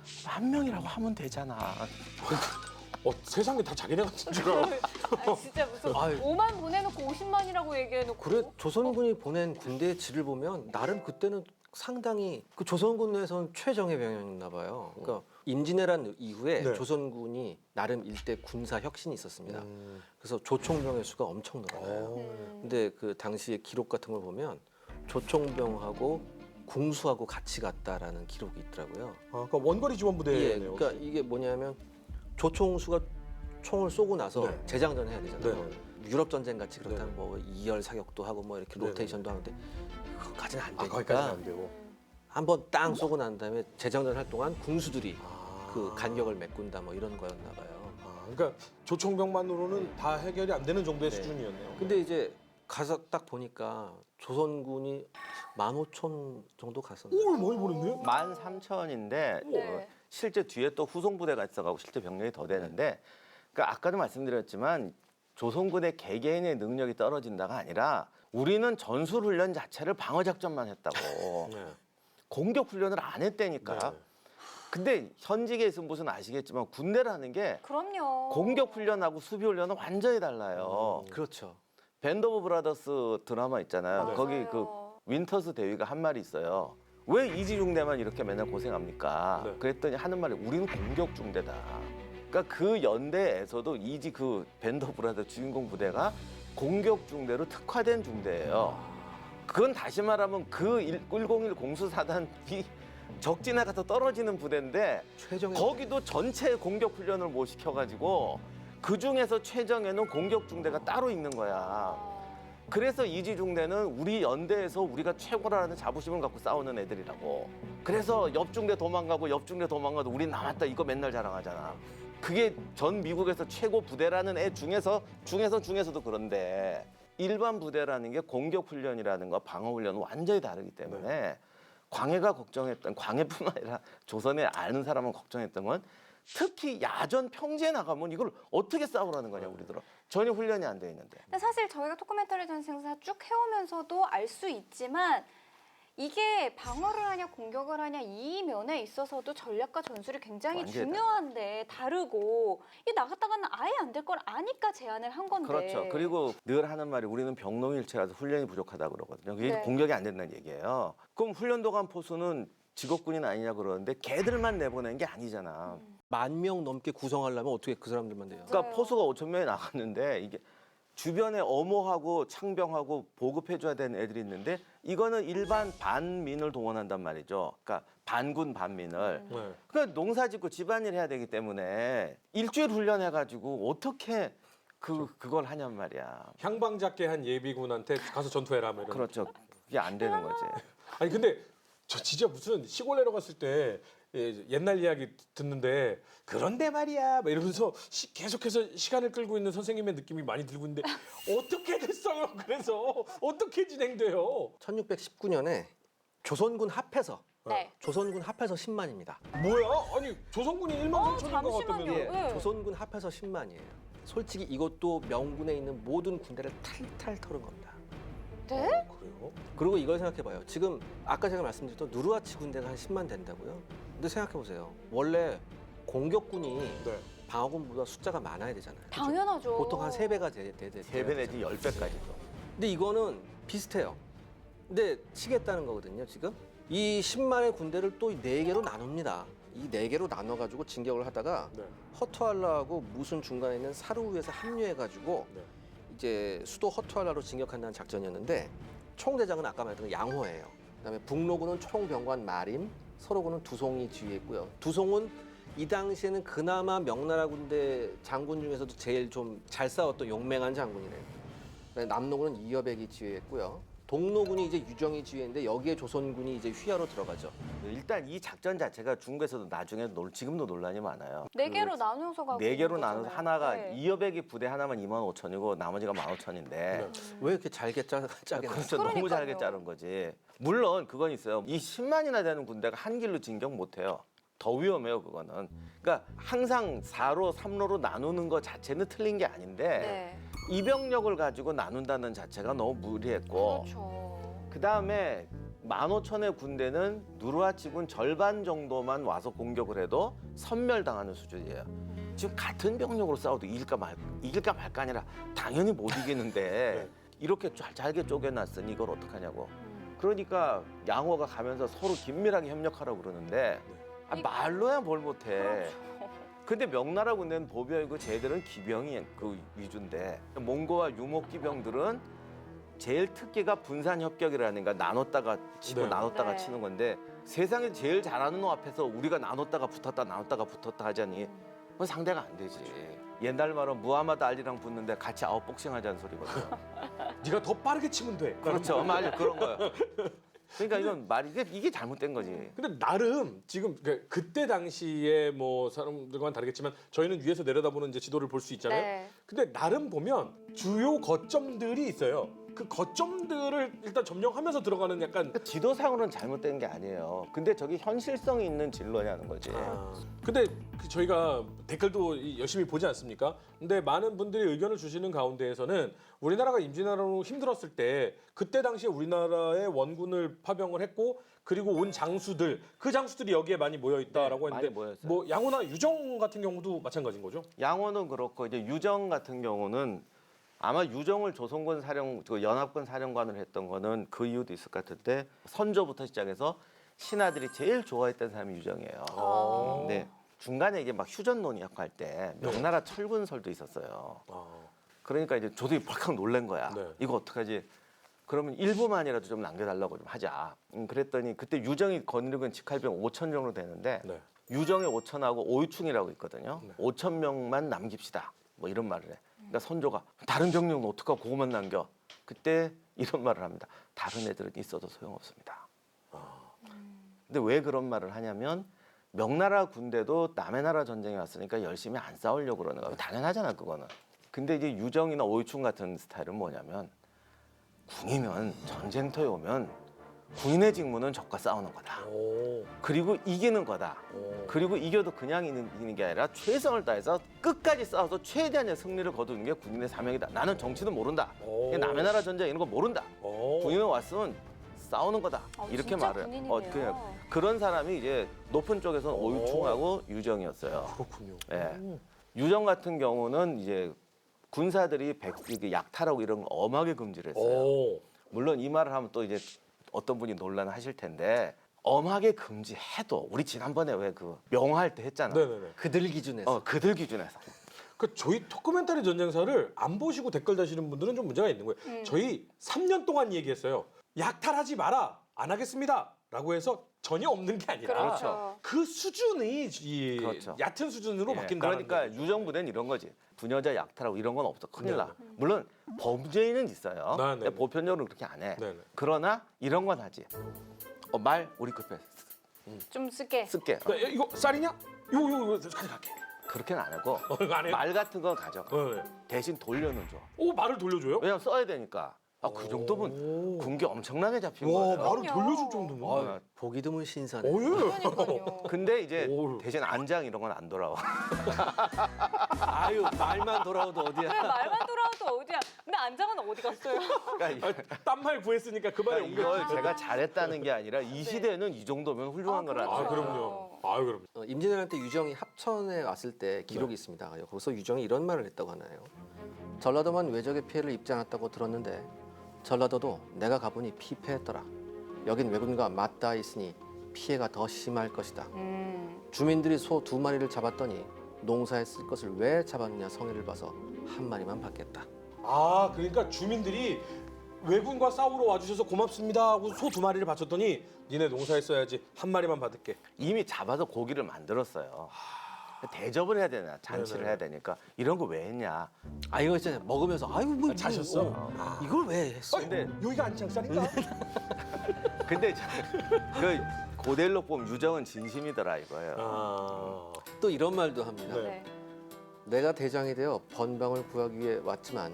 10,000명이라고 하면 되잖아. 세상에 다 자기네 같은 줄 알아. 아, 진짜 무슨 아유. 5만 보내놓고 50만이라고 얘기해놓고. 그래 조선군이 보낸 군대의 질을 보면 나름 그때는 상당히 그 조선군 내에서는 최정예 병영이었나 봐요. 그러니까 임진왜란 이후에 네. 조선군이 나름 일대 군사 혁신이 있었습니다. 그래서 조총병의 수가 엄청 늘어나요. 근데 그 당시의 기록 같은 걸 보면 조총병하고 궁수하고 같이 갔다라는 기록이 있더라고요. 그러니까 원거리 지원 예, 부대네요. 그러니까 이게 뭐냐면 조총수가 총을 쏘고 나서 네. 재장전을 해야 되잖아요. 네. 유럽 전쟁 같이 그렇다면 네. 뭐 이열 사격도 하고 뭐 이렇게 네. 로테이션도 하는데 그거까지는 안 되니까 거기까지는 안 되고. 한번 땅 쏘고 난 다음에 재장전 할 동안 궁수들이 아. 그 간격을 메꾼다 뭐 이런 거였나 봐요. 그러니까 조총병만으로는 다 해결이 안 되는 정도의 네. 수준이었네요. 근데 이제 가서 딱 보니까 조선군이 15,000 정도 갔었는데 오 많이 보냈네요. 13,000인데 네. 실제 뒤에 또 후송부대가 있어가고 실제 병력이 더 되는데 그러니까 아까도 말씀드렸지만 조선군의 개개인의 능력이 떨어진다가 아니라 우리는 전술훈련 자체를 방어작전만 했다고 네. 공격훈련을 안 했다니까. 네. 근데 현직에 있으면 무슨 아시겠지만 군대라는 게 그럼요. 공격훈련하고 수비훈련은 완전히 달라요. 그렇죠. 밴드 오브 브라더스 드라마 있잖아요. 맞아요. 거기 그 윈터스 대위가 한 말이 있어요. 왜 이지중대만 이렇게 맨날 고생합니까? 네. 그랬더니 하는 말이 우리는 공격중대다. 그러니까 그 연대에서도 이지 그 밴드 오브 브라더스 주인공 부대가 공격중대로 특화된 중대예요. 그건 다시 말하면 그 101 공수사단이 적진에 가서 떨어지는 부대인데 최정예 거기도 전체 공격 훈련을 못 시켜가지고 그 중에서 최정예는 공격 중대가 따로 있는 거야. 그래서 이지중대는 우리 연대에서 우리가 최고라는 자부심을 갖고 싸우는 애들이라고. 그래서 옆중대 도망가고 옆중대 도망가도 우린 남았다 이거 맨날 자랑하잖아. 그게 전 미국에서 최고 부대라는 애 중에서도 그런데 일반 부대라는 게 공격 훈련이라는 거 방어 훈련은 완전히 다르기 때문에 광해가 걱정했던 광해뿐만 아니라 조선에 아는 사람은 걱정했던 건 특히 야전 평지에 나가면 이걸 어떻게 싸우라는 거냐 우리들은 전혀 훈련이 안 돼 있는데. 근데 사실 저희가 토크멘터리 전생사 쭉 해오면서도 알 수 있지만 이게 방어를 하냐 공격을 하냐 이 면에 있어서도 전략과 전술이 굉장히 완전히 중요한데 다르고 이 나갔다가는 아예 안 될 걸 아니까 제안을 한 건데. 그렇죠. 그리고 늘 하는 말이 우리는 병농일체라서 훈련이 부족하다 그러거든요. 그게 네. 공격이 안 된다는 얘기예요. 그럼 훈련도관 포수는 직업군인 아니냐 그러는데 걔들만 내보낸 게 아니잖아. 10,000명 넘게 구성하려면 어떻게 그 사람들만 돼요? 그러니까 맞아요. 포수가 5,000명이 나갔는데 이게 주변에 엄호하고 창병하고 보급해줘야 되는 애들이 있는데 이거는 일반 반민을 동원한단 말이죠. 그러니까 반군 반민을. 네. 그러니까 농사짓고 집안일 해야 되기 때문에 일주일 훈련해가지고 어떻게 그걸 하냔 말이야. 향방잡게 한 예비군한테 가서 전투해라 뭐 이런. 그렇죠. 그게 안 되는 거지. 아니 근데 저 진짜 무슨 시골 내려갔을 때 옛날 이야기 듣는데 그런데 말이야 막 이러면서 계속해서 시간을 끌고 있는 선생님의 느낌이 많이 들고 있는데 어떻게 됐어요? 그래서 어떻게 진행돼요? 1619년에 조선군 합해서 네. 조선군 합해서 10만입니다. 뭐야? 아니 조선군이 1만 3천인가 잠시만요. 같다면 네. 조선군 합해서 10만이에요. 솔직히 이것도 명군에 있는 모든 군대를 탈탈 털은 겁니다. 네? 그래요? 그리고 이걸 생각해봐요. 지금 아까 제가 말씀드렸던 누르하치 군대가 한 10만 된다고요? 근데 생각해보세요. 원래 공격군이 네. 방어군보다 숫자가 많아야 되잖아요. 당연하죠. 보통 한 3배가 돼. 3배 내지 10배까지죠. 근데 이거는 비슷해요. 근데 치겠다는 거거든요, 지금. 이 10만의 군대를 또 4개로 나눕니다. 이 4개로 나눠가지고 진격을 하다가 네. 허투알라하고 무슨 중간에 있는 사르우에서 합류해가지고 네. 이제 수도 허투알라로 진격한다는 작전이었는데 총대장은 아까 말했던 양호예요. 그다음에 북로군은 총병관 마림, 서로군은 두송이 지휘했고요. 두송은 이 당시에는 그나마 명나라 군대 장군 중에서도 제일 좀 잘 싸웠던 용맹한 장군이래요. 그다음에 남로군은 이여백이 지휘했고요. 동로군이 이제 유정이 지휘했는데 여기에 조선군이 이제 휘하로 들어가죠. 일단 이 작전 자체가 중국에서도 나중에 지금도 논란이 많아요. 4개로 나눠서 가고 네 개로 있는 나눠서 거잖아요. 하나가 네. 이여백이 부대 하나만 25,000이고 나머지가 15,000인데 왜 이렇게 잘게 짜게 그렇죠. 그러니까요. 너무 잘게 자른 거지. 물론 그건 있어요. 이 10만이나 되는 군대가 한 길로 진격 못 해요. 더 위험해요, 그거는. 그러니까 항상 4로, 3로로 나누는 것 자체는 틀린 게 아닌데 네. 이병력을 가지고 나눈다는 자체가 너무 무리했고 그렇죠. 그다음에 15,000의 군대는 누르하치군 절반 정도만 와서 공격을 해도 섬멸당하는 수준이에요. 지금 같은 병력으로 싸워도 이길까 말까 아니라 당연히 못 이기는데 이렇게 잘게 쪼개놨으니 이걸 어떡하냐고. 그러니까 양호가 가면서 서로 긴밀하게 협력하라고 그러는데 말로야 뭘 못해. 그렇죠. 근데 명나라 군대는 보병이고 쟤들은 기병이 그 위주인데 몽고와 유목기병들은 제일 특기가 분산 협격이라는 거 나눴다가 치고 네. 나눴다가 네. 치는 건데 세상에 제일 잘하는 놈 앞에서 우리가 나눴다가 붙었다 하자니 그건 상대가 안 되지. 옛날 말로 무하마드 알리랑 붙는데 같이 아웃복싱 하자는 소리거든. 네가 더 빠르게 치면 돼. 그렇죠. 맞아 그런 거예요. 그러니까 이건 말이 이게 잘못된 거지. 근데 나름 지금 그때 당시에 뭐 사람들과는 다르겠지만 저희는 위에서 내려다보는 이제 지도를 볼 수 있잖아요. 네. 근데 나름 보면 주요 거점들이 있어요. 그 거점들을 일단 점령하면서 들어가는 약간 그러니까 지도상으로는 잘못된 게 아니에요. 근데 저기 현실성이 있는 진로냐는 거지. 근데 저희가 댓글도 열심히 보지 않습니까? 근데 많은 분들이 의견을 주시는 가운데에서는 우리나라가 임진왜란으로 힘들었을 때 그때 당시에 우리나라의 원군을 파병을 했고 그리고 온 장수들 그 장수들이 여기에 많이 모여 있다라고 네, 했는데 많이 모였어요. 뭐 양호나 유정 같은 경우도 마찬가지인 거죠? 양호는 그렇고 이제 유정 같은 경우는 아마 유정을 조선군 연합군 사령관을 했던 거는 그 이유도 있을 것 같은데 선조부터 시작해서 신하들이 제일 좋아했던 사람이 유정이에요. 아. 근데 중간에 이게 막 휴전 논의하고 할 때 명나라 철군설도 있었어요. 그러니까 이제 조선이 벌컥 놀란 거야. 네. 이거 어떡하지? 그러면 일부만이라도 좀 남겨달라고 좀 하자. 그랬더니 그때 유정이 거느리고 직할병 5천 정도 되는데 네. 유정의 5천하고 오유충이라고 있거든요. 네. 5천 명만 남깁시다. 뭐 이런 말을 해. 그러니까 선조가 다른 병력은 어떡하고 그거만 남겨. 그때 이런 말을 합니다. 다른 애들은 있어도 소용없습니다. 근데 왜 그런 말을 하냐면 명나라 군대도 남의 나라 전쟁에 왔으니까 열심히 안 싸우려고 그러는 거예요. 당연하잖아 그거는. 근데 이제 유정이나 오유충 같은 스타일은 뭐냐면 군이면 전쟁터에 오면 군인의 직무는 적과 싸우는 거다. 그리고 이기는 거다. 그리고 이겨도 그냥 이기는 게 아니라 최선을 다해서 끝까지 싸워서 최대한의 승리를 거두는 게 군인의 사명이다. 나는 정치도 모른다. 남의 나라 전쟁 이런 거 모른다. 군인은 왔으면 싸우는 거다. 이렇게 진짜 말을. 군인이네요. 그런 사람이 이제 높은 쪽에서는 오유충하고 유정이었어요. 그렇군요. 예. 유정 같은 경우는 이제 군사들이 약탈하고 이런 거 엄하게 금지를 했어요. 물론 이 말을 하면 또 이제 어떤 분이 논란하실 텐데 엄하게 금지해도 우리 지난번에 왜 그 명화할 때 했잖아. 네네네. 그들 기준에서. 그들 기준에서 그 저희 토크멘터리 전쟁사를 안 보시고 댓글 다시는 분들은 좀 문제가 있는 거예요. 저희 3년 동안 얘기했어요. 약탈하지 마라. 안 하겠습니다. 라고 해서 전혀 없는 게 아니라 그렇죠. 그 수준이 이 그렇죠. 얕은 수준으로 예, 바뀐다는 그러니까 거죠. 유정부대는 이런 거지. 부녀자 약탈하고 이런 건 없어. 큰일 네. 나. 물론 범죄인은 있어요. 네, 네, 근데 네. 보편적으로 그렇게 안 해. 네, 네. 그러나 이런 건 하지. 말 우리 급해 좀 쓰게. 쓸게. 네, 이거 쌀이냐? 이거 가져갈게. 그렇게는 안 하고 안 해요? 말 같은 건 가져가. 네. 대신 돌려는 줘. 오 말을 돌려줘요? 왜냐면 써야 되니까. 아, 그 정도면 군기 엄청나게 잡힌 와 거예요. 말을 그럼요. 돌려줄 정도면. 어, 보기 드문 신선해. 오, 예. 그러니까요. 근데 이제 오. 대신 안장 이런 건 안 돌아와. 아유 말만 돌아오도 그래 어디야. 말만 돌아와도 어디야. 근데 안장은 어디 갔어요? 그러니까 딴말 구했으니까 그만에 그러니까 옮겨. 이걸 제가 잘했다는 게 아니라 이 시대는 이 정도면 훌륭한 거라는 아 그렇죠. 거예요. 그럼요. 아 그럼. 임진왜란 때 유정이 합천에 왔을 때 기록이 있습니다. 거기서 유정이 이런 말을 했다고 하나요? 전라도만 외적의 피해를 입지 않았다고 들었는데 전라도도 내가 가보니 피폐했더라. 여긴 왜군과 맞닿아 있으니 피해가 더 심할 것이다. 주민들이 소 2마리를 잡았더니 농사에 쓸 것을 왜 잡았느냐 성의를 봐서 한 마리만 받겠다. 아 그러니까 주민들이 왜군과 싸우러 와주셔서 고맙습니다 하고 소 2마리를 바쳤더니 니네 농사에 써야지 한 마리만 받을게. 이미 잡아서 고기를 만들었어요. 대접을 해야 되나 잔치를 네네. 해야 되니까 이런 거 왜 했냐. 아 이거 진짜 먹으면서 아이고 뭐 자셨어? 이걸 왜 했어? 근데 여기가 안창살인가? 근데 그 고대일로 보면 유정은 진심이더라 이거예요. 아. 또 이런 말도 합니다. 네. 네. 내가 대장이 되어 번방을 구하기 위해 왔지만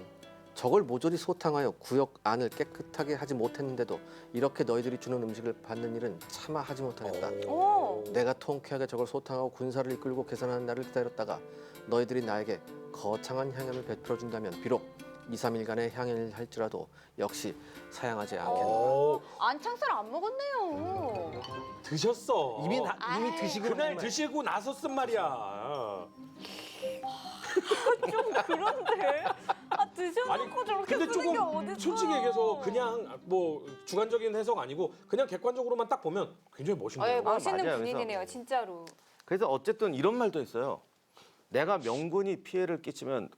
저걸 모조리 소탕하여 구역 안을 깨끗하게 하지 못했는데도 이렇게 너희들이 주는 음식을 받는 일은 차마 하지 못하겠다. 오. 내가 통쾌하게 저걸 소탕하고 군사를 이끌고 계산하는 날을 기다렸다가 너희들이 나에게 거창한 향연을 베풀어 준다면 비록 2, 3일간의 향연을 할지라도 역시 사양하지 않겠노라. 오, 안창살 안 먹었네요. 드셨어. 이미 아이. 드시고 그날 드시고 나서 쓴 말이야. 좀 그런데. 아 드셔놓고 저렇게 근데 쓰는 게 조금 어딨어. 솔직히 얘기해서 그냥 뭐 주관적인 해석 아니고 그냥 객관적으로만 딱 보면 굉장히 멋있네요. 예, 멋있는 맞아요. 분위기네요, 진짜로. 그래서 어쨌든 이런 말도 했어요. 내가 명군이 피해를 끼치면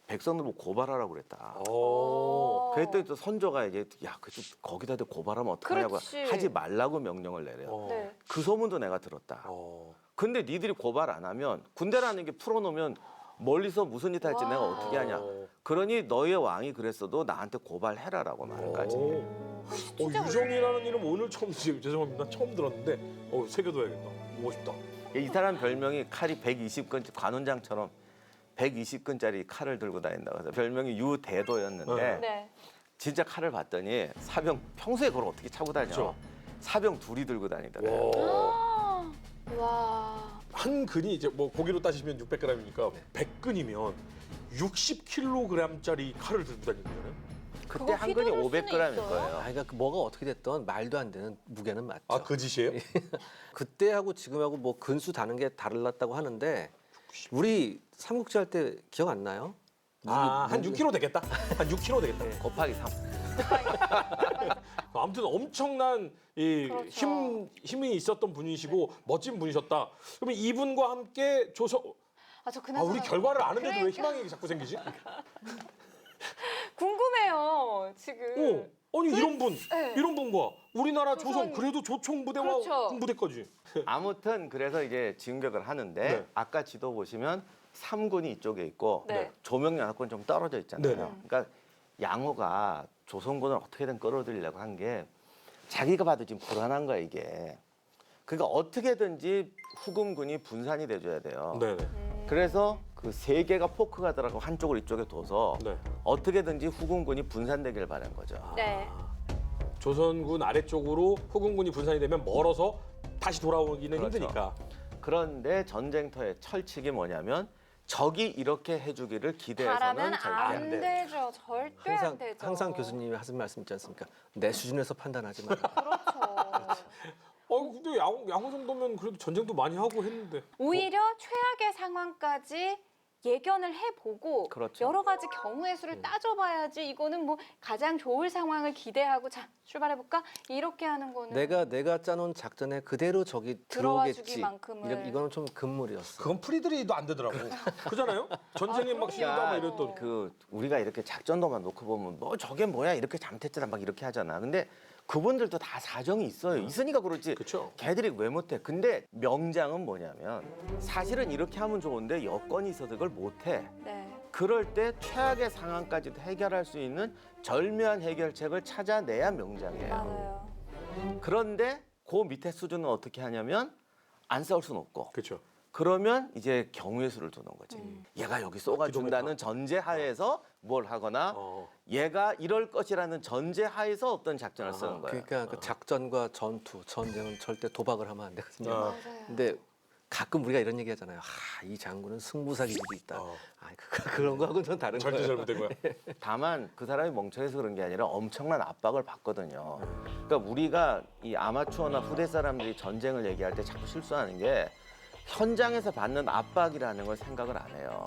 백성들 보고 고발하라고 그랬다. 오. 그랬더니 또 선조가 이제 야, 그 거기다 대고 고발하면 어떡하냐고 그렇지. 하지 말라고 명령을 내려요. 어. 네. 그 소문도 내가 들었다. 어. 근데 니들이 고발 안 하면 군대라는 게 풀어놓으면 멀리서 무슨 짓 할지 와. 내가 어떻게 하냐. 어. 그러니 너의 왕이 그랬어도 나한테 고발해라라고 말까지. 유정이라는 이름 오늘 처음 죄송합니다. 처음 들었는데 새겨둬야겠다. 멋있다. 이 사람 별명이 칼이 120근 관훈장처럼 120근짜리 칼을 들고 다닌다고 해서 별명이 유대도였는데 네. 진짜 칼을 봤더니 사병 평소에 그걸 어떻게 차고 다녀? 그렇죠. 사병 둘이 들고 다니더래요. 아, 와. 한 근이 이제 뭐 고기로 따지면 600g이니까 100근이면 60kg짜리 칼을 들고 다니는 거예요. 그때 그거 한 근이 휘두를 수는 500g일 있어요? 거예요. 아, 그러니까 그 뭐가 어떻게 됐던 말도 안 되는 무게는 맞죠. 아, 그 짓이에요? 그때하고 지금하고 뭐 근수 다는 게 달랐다고 하는데 우리 삼국지 할 때 기억 안 나요? 아, 한 6kg 되겠다. 한 6kg 되겠다. 곱하기 3. 아무튼 엄청난 이 그렇죠. 힘이 있었던 분이시고 멋진 분이셨다. 그러면 이분과 함께 조선 아, 저 아, 그나저나 우리 결과를 아는데도 왜 그러니까. 희망이 자꾸 생기지? 궁금해요, 지금. 아니 이런 분, 네. 이런 분과 우리나라 조선 조선- 그래도 조총부대와 그렇죠. 군부대까지. 아무튼 그래서 이제 진격을 하는데 네. 아까 지도 보시면 3군이 이쪽에 있고 네. 조명연합군 좀 떨어져 있잖아요. 네. 그러니까 양호가 조선군을 어떻게든 끌어들이려고 한 게 자기가 봐도 지금 불안한 거야 이게. 그러니까 어떻게든지 후금군이 분산이 돼줘야 돼요. 네네. 그래서 그 세 개가 포크가 들어가고 한쪽을 이쪽에 둬서 네. 어떻게든지 후금군이 분산되길 바란 거죠. 네. 조선군 아래쪽으로 후금군이 분산이 되면 멀어서 다시 돌아오기는 그렇죠. 힘드니까. 그런데 전쟁터의 철칙이 뭐냐면 적이 이렇게 해주기를 기대해서는 바라면 절대 안 안 돼. 되죠. 절대 안 항상 되죠. 항상 교수님이 하신 말씀 있지 않습니까? 내 수준에서 판단하지 마. 그렇죠. 근데 양호 정도면 그래도 전쟁도 많이 하고 했는데. 오히려 최악의 상황까지 예견을 해보고 그렇죠. 여러 가지 경우의 수를 따져봐야지 이거는 뭐 가장 좋을 상황을 기대하고 자 출발해볼까 이렇게 하는 거는 내가 짜놓은 작전에 그대로 저기 들어와 들어오겠지. 주기만큼은. 이거는 좀 금물이었어. 그건 프리드리히도 안 되더라고. 그잖아요. 전쟁에 막 신다 막 이랬던. 그 우리가 이렇게 작전도만 놓고 보면 뭐 저게 뭐야 이렇게 잘못했잖아 막 이렇게 하잖아. 근데 그분들도 다 사정이 있어요. 있으니까 그렇지. 그쵸. 걔들이 왜 못해? 근데 명장은 뭐냐면 사실은 이렇게 하면 좋은데 여건이 있어서 그걸 못해. 네. 그럴 때 최악의 상황까지도 해결할 수 있는 절묘한 해결책을 찾아내야 명장이에요. 맞아요. 그런데 그 밑에 수준은 어떻게 하냐면 안 싸울 수는 없고 그렇죠. 그러면 이제 경우의 수를 두는 거지. 얘가 여기 쏘가준다는 전제하에서 뭘 하거나 어. 얘가 이럴 것이라는 전제하에서 어떤 작전을 쓰는 거예요. 그러니까 그 작전과 전투, 전쟁은 절대 도박을 하면 안 되거든요. 아. 맞아요. 근데 가끔 우리가 이런 얘기 하잖아요. 이 장군은 승부사 기질이 있다. 그런 거하고는 좀 다른 절대 거예요. 잘못된 거야. 다만 그 사람이 멍청해서 그런 게 아니라 엄청난 압박을 받거든요. 그러니까 우리가 이 아마추어나 후대 사람들이 전쟁을 얘기할 때 자꾸 실수하는 게 현장에서 받는 압박이라는 걸 생각을 안 해요.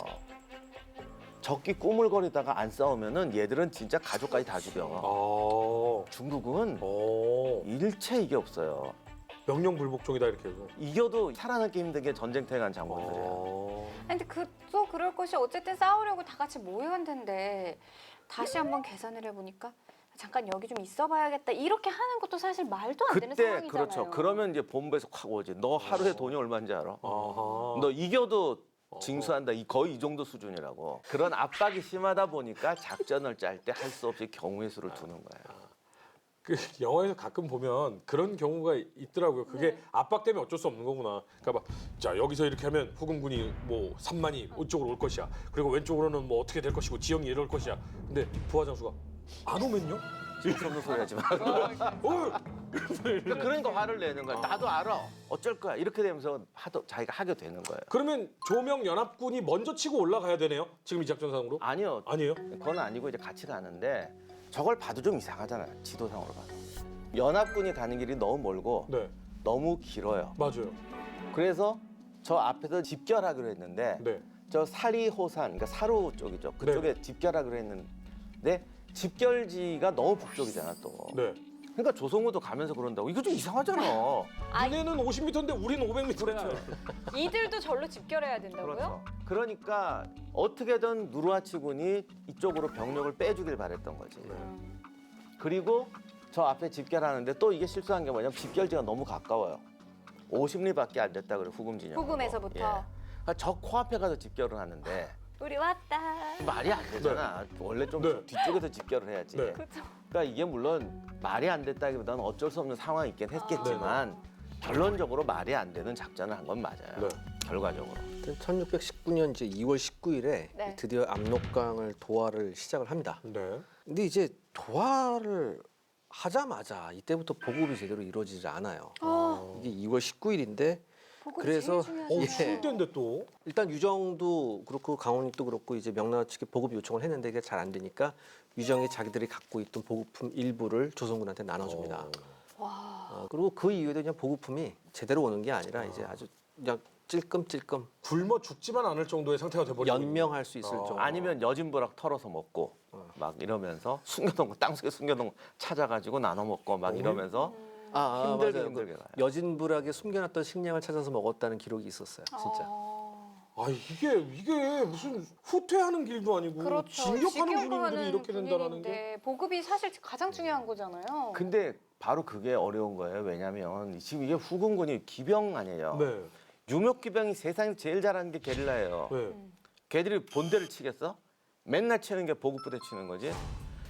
적기 꾸물거리다가 안 싸우면은 얘들은 진짜 가족까지 다 죽여. 어. 중국은 어. 일체 이게 없어요. 명령불복종이다 이렇게 해서. 이겨도 살아남기 힘든 게 전쟁터에 간 장관들이에요. 어. 근데 또 그럴 것이 어쨌든 싸우려고 다 같이 모여야 텐데 다시 한번 계산을 해보니까 잠깐 여기 좀 있어봐야겠다 이렇게 하는 것도 사실 말도 안 되는 그때 상황이잖아요. 그렇죠. 그러면 이제 본부에서 확 오지. 너 하루에 돈이 얼마인지 알아? 아하. 너 이겨도 징수한다. 거의 이 정도 수준이라고. 그런 압박이 심하다 보니까 작전을 짤 때 할 수 없이 경우의 수를 두는 거예요. 그 영화에서 가끔 보면 그런 경우가 있더라고요. 그게 압박 때문에 어쩔 수 없는 거구나. 그러니까 막, 자 여기서 이렇게 하면 후금군이 뭐 3만이 이쪽으로 올 것이야. 그리고 왼쪽으로는 뭐 어떻게 될 것이고 지형이 이럴 것이야. 근데 부하장수가 안 오면요? 쓸데없는 소리 하지 마. 어, 그러니까 화를 내는 거야. 나도 알아. 어쩔 거야. 이렇게 되면서 자기가 하게 되는 거예요. 그러면 조명 연합군이 먼저 치고 올라가야 되네요. 지금 이 작전상으로? 아니요. 아니에요? 그건 아니고 이제 같이 가는데 저걸 봐도 좀 이상하잖아요. 지도상으로 봐도. 연합군이 가는 길이 너무 멀고 네, 너무 길어요. 맞아요. 그래서 저 앞에서 집결하기로 했는데 네. 저 사리호산, 그러니까 사루 쪽이죠. 그쪽에 집결하기로 했는데 집결지가 너무 북쪽이잖아 또. 네. 그러니까 조성우도 가면서 그런다고. 이거 좀 이상하잖아. 니네는 50m인데 우린 500m야. 그렇죠. 이들도 절로 집결해야 된다고요? 그렇죠. 그러니까 어떻게든 누르하치군이 이쪽으로 병력을 빼주길 바랬던 거지. 그리고 저 앞에 집결하는데 또 이게 실수한 게 뭐냐면 집결지가 너무 가까워요. 50리밖에 안 됐다 그래 후금 진영. 후금에서부터. 저 코앞에 가서 집결을 하는데 우리 왔다. 말이 안 되잖아. 원래 좀 네. 뒤쪽에서 집결을 해야지. 네. 그렇죠. 그러니까 이게 물론 말이 안 됐다기보다는 어쩔 수 없는 상황이 있긴 했겠지만 결론적으로 말이 안 되는 작전을 한 건 맞아요. 네. 결과적으로. 1619년 이제 2월 19일에 네. 드디어 압록강을 도하를 시작을 합니다. 네. 근데 이제 도하를 하자마자 이때부터 보급이 제대로 이루어지지 않아요. 이게 2월 19일인데 보급이 그래서 제일 어, 중요하죠. 예. 추울 때인데 또. 일단 유정도 그렇고 강원도 그렇고 이제 명나라 측에 보급 요청을 했는데 이게 잘 안 되니까 유정이 자기들이 갖고 있던 보급품 일부를 조선군한테 나눠줍니다. 그리고 그 이후에도 그냥 보급품이 제대로 오는 게 아니라 이제 아주 그냥 찔끔찔끔 굶어 죽지만 않을 정도의 상태가 돼버리고. 연명할 수 있을 정도. 아니면 여진부락 털어서 먹고 막 이러면서 숨겨놓은 거 땅속에 숨겨놓은 거 찾아가지고 나눠 먹고 막 이러면서 힘들게 맞아요. 힘들게 가요. 여진불악에 숨겨놨던 식량을 찾아서 먹었다는 기록이 있었어요. 진짜. 아 이게 무슨 후퇴하는 길도 아니고 그렇죠. 진격하는 군인들이 이렇게 된다라는 게. 분위기인데 보급이 사실 가장 중요한 거잖아요. 근데 바로 그게 어려운 거예요. 왜냐하면 지금 이게 후금군이 기병 아니에요. 네. 유목 기병이 세상에서 제일 잘하는 게 게릴라예요. 네. 걔들이 본대를 치겠어? 맨날 치는 게 보급부대 치는 거지.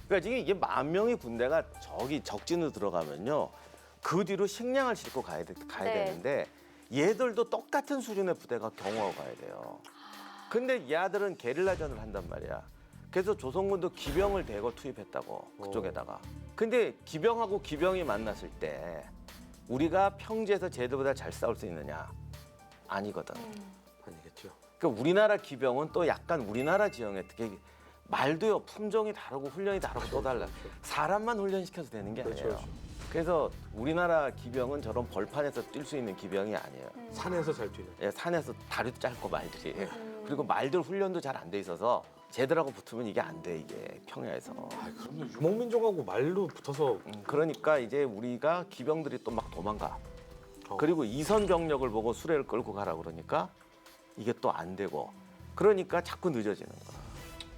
그러니까 지금 이게 10,000명의 군대가 저기 적진으로 들어가면요. 그 뒤로 식량을 싣고 가야 네. 되는데 얘들도 똑같은 수준의 부대가 경호하고 가야 돼요. 근데 얘들은 게릴라전을 한단 말이야. 그래서 조선군도 기병을 대거 투입했다고 그쪽에다가. 근데 기병하고 기병이 만났을 때 우리가 평지에서 쟤들보다 잘 싸울 수 있느냐? 아니거든. 아니겠죠. 그러니까 우리나라 기병은 또 약간 우리나라 지형에 특히 말도요 품종이 다르고 훈련이 다르고 또 달라. 사람만 훈련시켜서 되는 게 그렇죠, 아니에요. 그렇죠. 그래서 우리나라 기병은 저런 벌판에서 뛸 수 있는 기병이 아니에요. 산에서 잘 뛰는. 예, 산에서 다리도 짧고 말들이 그리고 말들 훈련도 잘 안 돼 있어서 쟤들하고 붙으면 이게 안 돼 이게 평야에서. 아, 그럼요. 유목민족하고 말로 붙어서 그러니까 이제 우리가 기병들이 또 막 도망가. 어. 그리고 이선 병력을 보고 수레를 끌고 가라 그러니까 이게 또 안 되고 그러니까 자꾸 늦어지는 거야.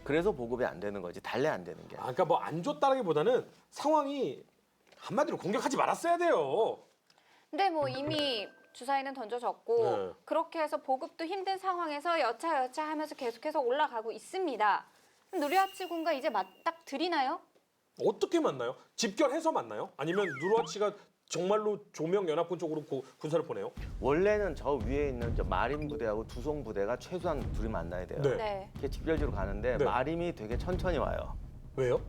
그래서 보급이 안 되는 거지 달래 안 되는 게. 그러니까 뭐 안 좋다라기보다는 상황이 한마디로 공격하지 말았어야 돼요. 근데 뭐 이미 주사위는 던져졌고 네. 그렇게 해서 보급도 힘든 상황에서 여차하면서 계속해서 올라가고 있습니다. 그럼 누리아치군과 이제 맞닥 들이나요? 어떻게 만나요? 집결해서 만나요? 아니면 누르하치가 정말로 조명연합군 쪽으로 군사를 보내요? 원래는 저 위에 있는 저 마림 부대하고 두송 부대가 최소한 둘이 만나야 돼요. 네. 네. 이게 집결지로 가는데 네. 마림이 되게 천천히 와요. 왜요?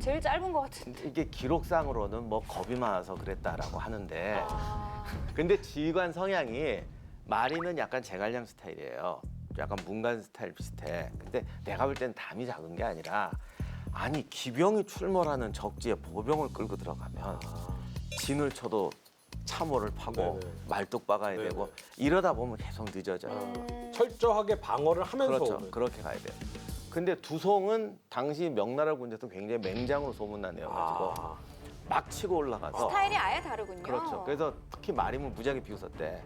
제일 짧은 것 같은데. 이게 기록상으로는 뭐 겁이 많아서 그랬다라고 하는데 아, 근데 지휘관 성향이 마리는 약간 제갈량 스타일이에요. 약간 문관 스타일 비슷해. 근데 내가 볼 땐 담이 작은 게 아니라 아니 기병이 출몰하는 적지에 보병을 끌고 들어가면 진을 쳐도 참호를 파고 네네. 말뚝 박아야 네네. 되고 이러다 보면 계속 늦어져. 철저하게 방어를 하면서 그렇죠. 오는. 그렇게 가야 돼요. 근데 두송은 당시 명나라 군대에서 굉장히 맹장으로 소문난 애여가지고 아, 막 치고 올라가서 스타일이 아예 다르군요. 그렇죠. 그래서 특히 마림은 무지하게 비웃었대.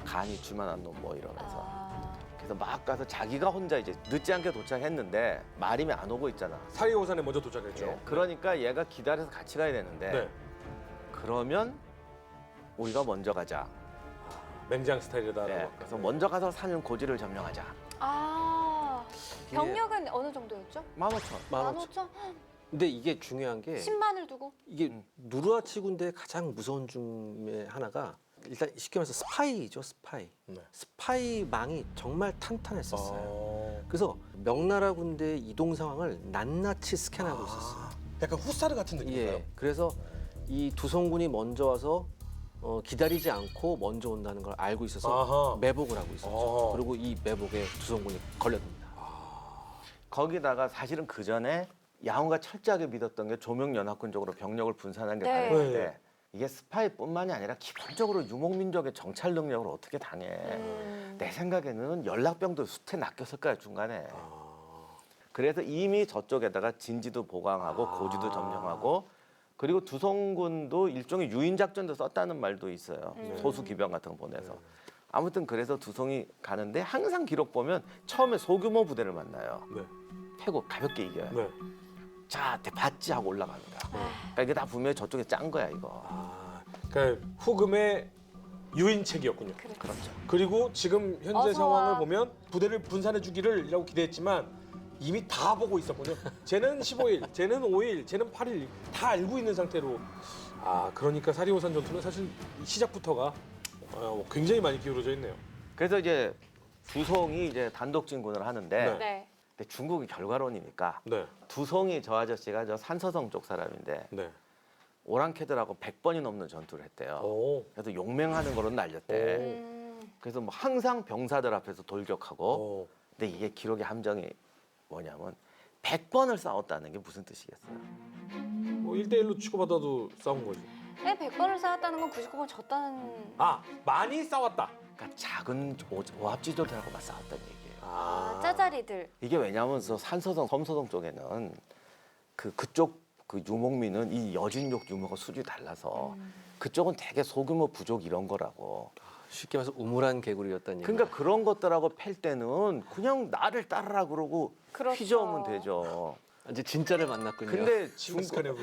간이 줄만한 놈 뭐 이러면서. 아, 그래서 막 가서 자기가 혼자 이제 늦지 않게 도착했는데 마림이 안 오고 있잖아. 사리오산에 먼저 도착했죠. 예. 그러니까 얘가 기다려서 같이 가야 되는데 네. 그러면 우리가 먼저 가자. 맹장 스타일이다라고. 네. 그래서 먼저 가서 사는 고지를 점령하자. 아, 이게 병력은 어느 정도였죠? 15,000. 15,000? 근데 이게 중요한 게 10만을 두고? 이게 누르하치 군대의 가장 무서운 중에 하나가 일단 쉽게 말해서 스파이죠, 스파이. 네. 스파이망이 정말 탄탄했었어요. 어. 그래서 명나라 군대의 이동 상황을 낱낱이 스캔하고 있었어요. 약간 후사르 같은 느낌인가요? 예. 그래서 이 두성군이 먼저 와서 기다리지 않고 먼저 온다는 걸 알고 있어서 아하. 매복을 하고 있었죠. 아하. 그리고 이 매복에 두성군이 걸려듭니다. 거기다가 사실은 그 전에 야훈가 철저하게 믿었던 게 조명연합군 쪽으로 병력을 분산한 게 네. 다른데 네. 이게 스파이뿐만이 아니라 기본적으로 유목민족의 정찰 능력을 어떻게 당해. 내 생각에는 연락병도 숱해 낚였을 거야 중간에. 그래서 이미 저쪽에다가 진지도 보강하고 고지도 점령하고 그리고 두성군도 일종의 유인 작전도 썼다는 말도 있어요. 소수 기병 같은 거 보내서. 아무튼 그래서 두성이 가는데 항상 기록 보면 처음에 소규모 부대를 만나요. 네. 패고 가볍게 이겨요. 네. 자, 받지 하고 올라갑니다. 그러니까 이게 다 분명히 저쪽에 짠 거야 이거. 아, 그러니까 후금의 유인책이었군요. 그렇죠. 그리고 지금 현재 어서 상황을 와. 보면 부대를 분산해 주기를이라고 기대했지만 이미 다 보고 있었군요. 쟤는 15일, 쟤는 5일, 쟤는 8일 다 알고 있는 상태로. 아, 그러니까 사리오산 전투는 사실 시작부터가 굉장히 많이 기울어져 있네요. 그래서 이제 두성이 이제 단독 진군을 하는데 네. 네. 근데 중국이 결과론이니까 네, 두성이 저 아저씨가 저 산서성 쪽 사람인데 네. 오랑캐들하고 100번이 넘는 전투를 했대요. 오, 그래서 용맹하는 거로 날렸대. 그래서 뭐 항상 병사들 앞에서 돌격하고 오. 근데 이게 기록의 함정이 뭐냐면 100번을 싸웠다는 게 무슨 뜻이겠어요? 뭐 1대1로 치고받아도 싸운 거지. 네, 100번을 쌓았다는 건 99번 졌다는. 아, 많이 싸웠다. 그러니까 작은 오합지졸들하고만 싸웠다는 얘기예요. 아, 짜자리들. 이게 왜냐하면 저 산서성, 섬서성 쪽에는 그쪽 그 유목민은 이 여진족 유목과 수준이 달라서 그쪽은 되게 소규모 부족 이런 거라고. 쉽게 말해서 우물한 개구리였다는 얘기. 그러니까 그런 것들하고 팰 때는 그냥 나를 따르라 그러고 그렇죠. 휘저으면 되죠. 이제 진짜를 만났군요. 근데 징기스칸의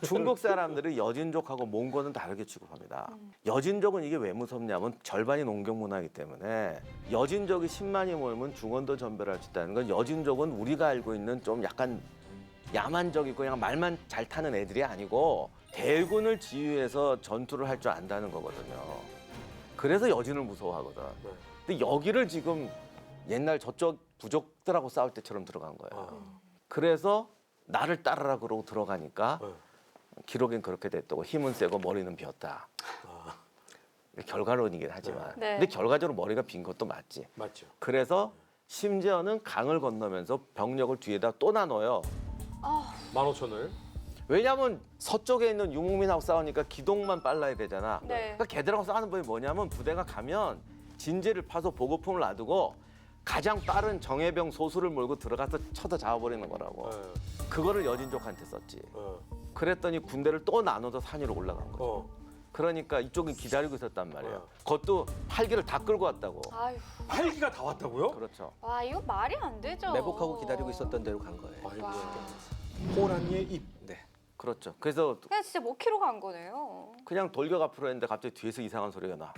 중국 사람들은 여진족하고 몽고는 다르게 취급합니다. 여진족은 이게 왜 무섭냐면 절반이 농경 문화이기 때문에 여진족이 10만이 모이면 중원도 전멸할 수 있다는 건 여진족은 우리가 알고 있는 좀 약간 야만적이고 그냥 말만 잘 타는 애들이 아니고 대군을 지휘해서 전투를 할 줄 안다는 거거든요. 그래서 여진을 무서워하거든. 네. 근데 여기를 지금 옛날 저쪽 부족들하고 싸울 때처럼 들어간 거예요. 그래서 나를 따르라 그러고 들어가니까 네. 기록엔 그렇게 됐다고 힘은 세고 머리는 비었다. 아, 결과론이긴 하지만 네. 근데 결과적으로 머리가 빈 것도 맞지. 맞죠. 그래서 심지어는 강을 건너면서 병력을 뒤에다 또 나눠요. 15,000을. 왜냐하면 서쪽에 있는 유목민하고 싸우니까 기동만 빨라야 되잖아. 네. 그러니까 걔들하고 싸우는 법이 뭐냐면 부대가 가면 진지를 파서 보급품을 놔두고 가장 빠른 정예병 소수를 몰고 들어가서 쳐서 잡아버리는 거라고. 네. 그거를 여진족한테 썼지. 어. 그랬더니 군대를 또 나눠서 산 위로 올라간 거죠. 어. 그러니까 이쪽은 기다리고 있었단 말이에요. 어. 그것도 팔기를 다 끌고 왔다고. 아유, 팔기가 다 왔다고요? 그렇죠. 와 이거 말이 안 되죠. 매복하고 기다리고 있었던 대로 간 거예요. 아이고. 와. 호랑이의 입. 네. 그렇죠. 그래서 그냥 진짜 못 키로 간 거네요. 그냥 돌격 앞으로 했는데 갑자기 뒤에서 이상한 소리가 나.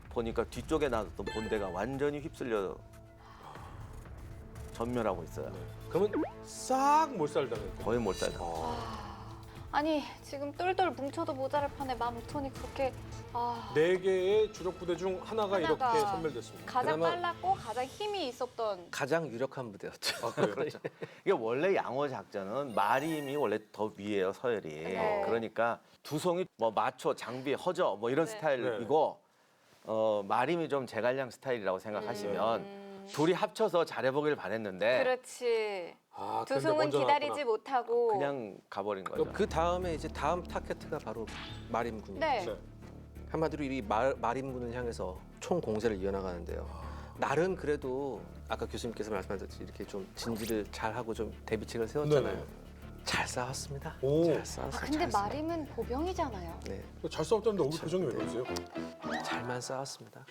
보니까 뒤쪽에 나왔던 본대가 완전히 휩쓸려 전멸하고 있어요. 그러면 싹 몰살당했죠. 거의 몰살당. 아니 지금 똘똘 뭉쳐도 모자랄 판에 15,000이 그렇게 네 개의 주력 부대 중 하나가 하나가 이렇게 선멸됐습니다. 가장 그나마- 빨랐고 가장 힘이 있었던 가장 유력한 부대였죠. 아, 그래요? 이게 원래 양호 작전은 마림이 원래 더 위에요, 서열이. 네. 그러니까 두송이 뭐 마초, 장비, 허저 뭐 이런 네. 스타일이고 마림이 좀 제갈량 스타일이라고 생각하시면 둘이 합쳐서 잘해보길 바랬는데 그렇지. 아, 근데 두송은 먼저 기다리지 나왔구나. 못하고 그냥 가버린 거죠. 그 다음에 이제 다음 타켓트가 바로 마림군이에요. 네. 네. 한마디로 이 마림군을 향해서 총 공세를 이어나가는데요. 날은 그래도 아까 교수님께서 말씀하셨듯이 이렇게 좀 진지를 잘 하고 좀 대비책을 세웠잖아요. 네네. 잘 싸웠습니다. 오. 잘 싸웠어요. 근데 잘 싸웠어요. 마림은 보병이잖아요. 네, 잘 싸웠다는데 얼굴 표정이 왜 그러세요? 잘만 싸웠습니다.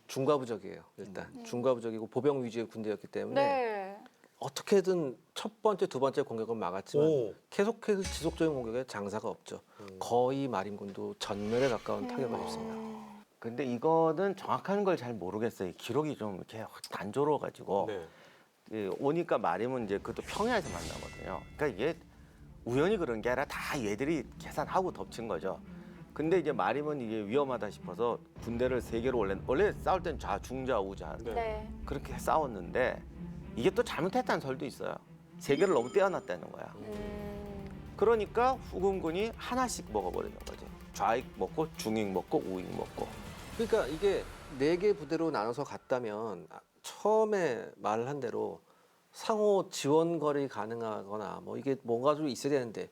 중과부적이에요. 일단 중과부적이고 보병 위주의 군대였기 때문에 네. 어떻게든 첫 번째, 두 번째 공격은 막았지만 오. 계속해서 지속적인 공격에 장사가 없죠. 거의 마림군도 전멸에 가까운 타격을 입습니다. 근데 이거는 정확한 걸 잘 모르겠어요. 기록이 좀 이렇게 확 단조로워가지고 네. 오니까 마림은 이제 그것도 평야에서 만나거든요. 그러니까 이게 우연히 그런 게 아니라 다 얘들이 계산하고 덮친 거죠. 근데 이제 마림은 이게 위험하다 싶어서 군대를 세 개로 원래 싸울 땐 좌중자 우자 네. 네. 그렇게 싸웠는데 이게 또 잘못했다는 설도 있어요. 세 개를 너무 떼어놨다는 거야. 그러니까 후금군이 하나씩 먹어버리는 거지. 좌익 먹고 중익 먹고 우익 먹고. 그러니까 이게 네 개 부대로 나눠서 갔다면 처음에 말을 한 대로 상호 지원거리 가능하거나 뭐 이게 뭔가 좀 있어야 되는데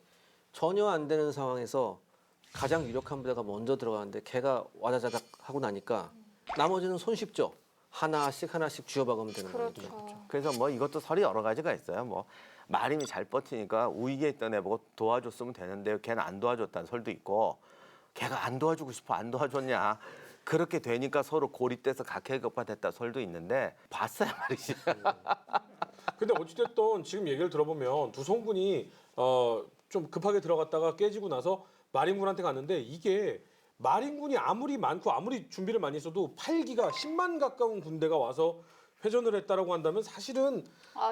전혀 안 되는 상황에서 가장 유력한 부대가 먼저 들어가는데 걔가 와자자작 하고 나니까 나머지는 손쉽죠. 하나씩 쥐어박으면 되는 그렇죠. 거죠. 그래서 뭐 이것도 설이 여러 가지가 있어요. 뭐 마림이 잘 버티니까 우익에 있던 애 보고 도와줬으면 되는데 걔는 안 도와줬다는 설도 있고 걔가 안 도와주고 싶어 안 도와줬냐. 그렇게 되니까 서로 고립돼서 각해격파됐다 설도 있는데 봤어요 말이지. 근데 어찌됐든 지금 얘기를 들어보면 두성군이 좀 급하게 들어갔다가 깨지고 나서 마림군한테 갔는데 이게 마림군이 아무리 많고 아무리 준비를 많이 했어도 8기가 10만 가까운 군대가 와서 회전을 했다라고 한다면 사실은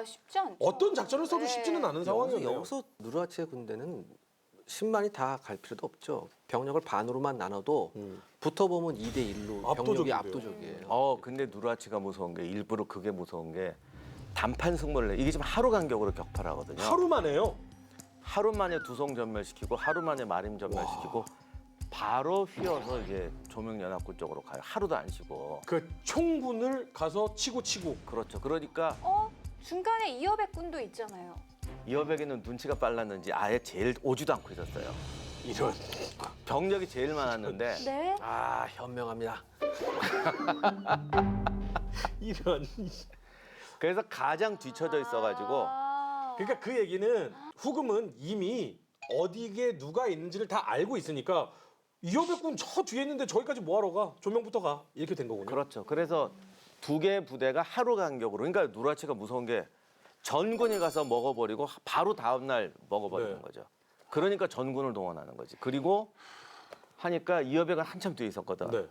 쉽지 않죠. 어떤 작전을 써도 네. 쉽지는 않은 상황이었네요. 여기서 누르하치의 군대는 10만이 다 갈 필요도 없죠. 병력을 반으로만 나눠도 붙어보면 2대 1로 병력이 압도적인데요. 압도적이에요. 근데 누르하치가 무서운 게 일부러 그게 무서운 게 단판 승부를 내. 이게 지금 하루 간격으로 격파를 하거든요. 하루 만에요. 하루 만에 두송 전멸시키고 하루 만에 마림 전멸시키고 바로 휘어서 이제 조명연합군 쪽으로 가요. 하루도 안 쉬고. 그 총군을 가서 치고 그렇죠. 그러니까 중간에 이어백 군도 있잖아요. 이어백이는 눈치가 빨랐는지 아예 제일 오지도 않고 있었어요. 이런. 병력이 제일 많았는데 네. 아 현명합니다. 이런. 그래서 가장 뒤쳐져 있어가지고 그러니까 그 얘기는 후금은 이미 어디에 누가 있는지를 다 알고 있으니까 이어백군 저 뒤에 있는데 저기까지 뭐하러 가? 조명부터 가. 이렇게 된 거군요. 그렇죠. 그래서 두 개의 부대가 하루 간격으로 그러니까 누르하치가 무서운 게 전군이 가서 먹어버리고 바로 다음 날 먹어버리는 네. 거죠. 그러니까 전군을 동원하는 거지. 그리고 하니까 이어백은 한참 뒤에 있었거든. 네.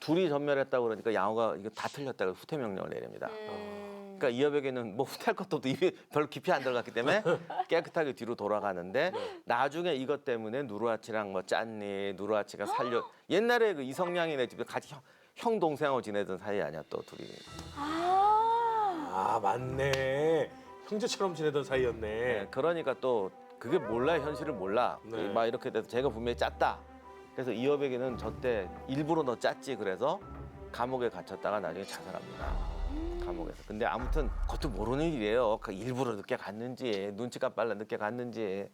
둘이 전멸했다고 그러니까 양호가 이거 다 틀렸다고 후퇴 명령을 내립니다. 그러니까 이어백에는 뭐 후퇴할 것도 없고 입이 별로 깊이 안 들어갔기 때문에 깨끗하게 뒤로 돌아가는데 나중에 이것 때문에 누르하치랑 뭐 짰니 누르하치가 살려 옛날에 그 이성량이네 집에 같이 형 동생하고 지내던 사이 아니야 또 둘이. 아 맞네. 형제처럼 지내던 사이였네. 네, 그러니까 또 그게 몰라 현실을 몰라. 네. 막 이렇게 돼서 제가 분명히 짰다. 그래서 이어백이는 저 때 일부러 너 짰지 그래서 감옥에 갇혔다가 나중에 자살합니다. 감옥에서. 근데 아무튼 그것도 모르는 일이에요. 그 일부러 늦게 갔는지 눈치가 빨라 늦게 갔는지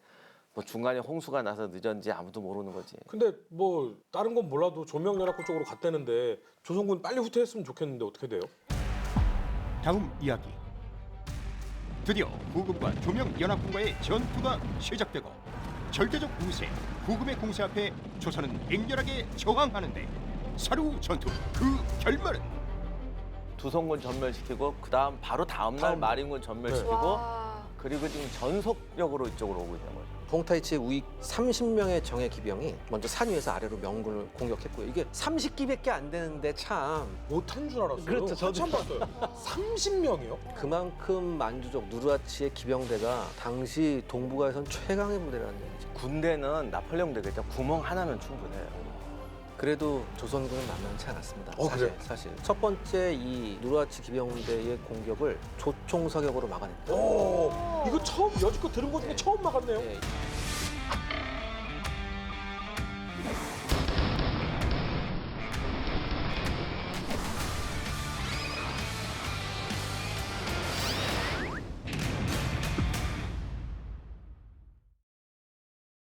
뭐 중간에 홍수가 나서 늦었는지 아무도 모르는 거지. 근데 뭐 다른 건 몰라도 조명연합군 쪽으로 갔다는데 조선군 빨리 후퇴했으면 좋겠는데 어떻게 돼요? 다음 이야기. 드디어 후금과 조명연합군과의 전투가 시작되고 절대적 우세 후금의 공세 앞에 조선은 맹렬하게 저항하는데 사루 전투 그 결말은 두성군 전멸시키고 그다음 바로 다음 날 다음. 마린군 전멸시키고 와. 그리고 지금 전속력으로 이쪽으로 오고 있는 거죠. 홍타이치의 우익 30명의 정예 기병이 먼저 산 위에서 아래로 명군을 공격했고요. 이게 30기밖에 안 되는데 참 못한 줄 알았어요. 그렇죠, 저도. 한참 봤어요. 30명이요? 그만큼 만주족 누르하치의 기병대가 당시 동북아에선 최강의 부대라는 얘기죠. 군대는 나폴레옹 되겠죠. 구멍 하나면 충분해요. 그래도 조선군은 만만치 않았습니다. 그래요? 사실 첫 번째 이 누르하치 기병대의 공격을 조총사격으로 막아냈다. 오, 이거 처음 여지껏 들은 것 중에 처음 막았네요. 예,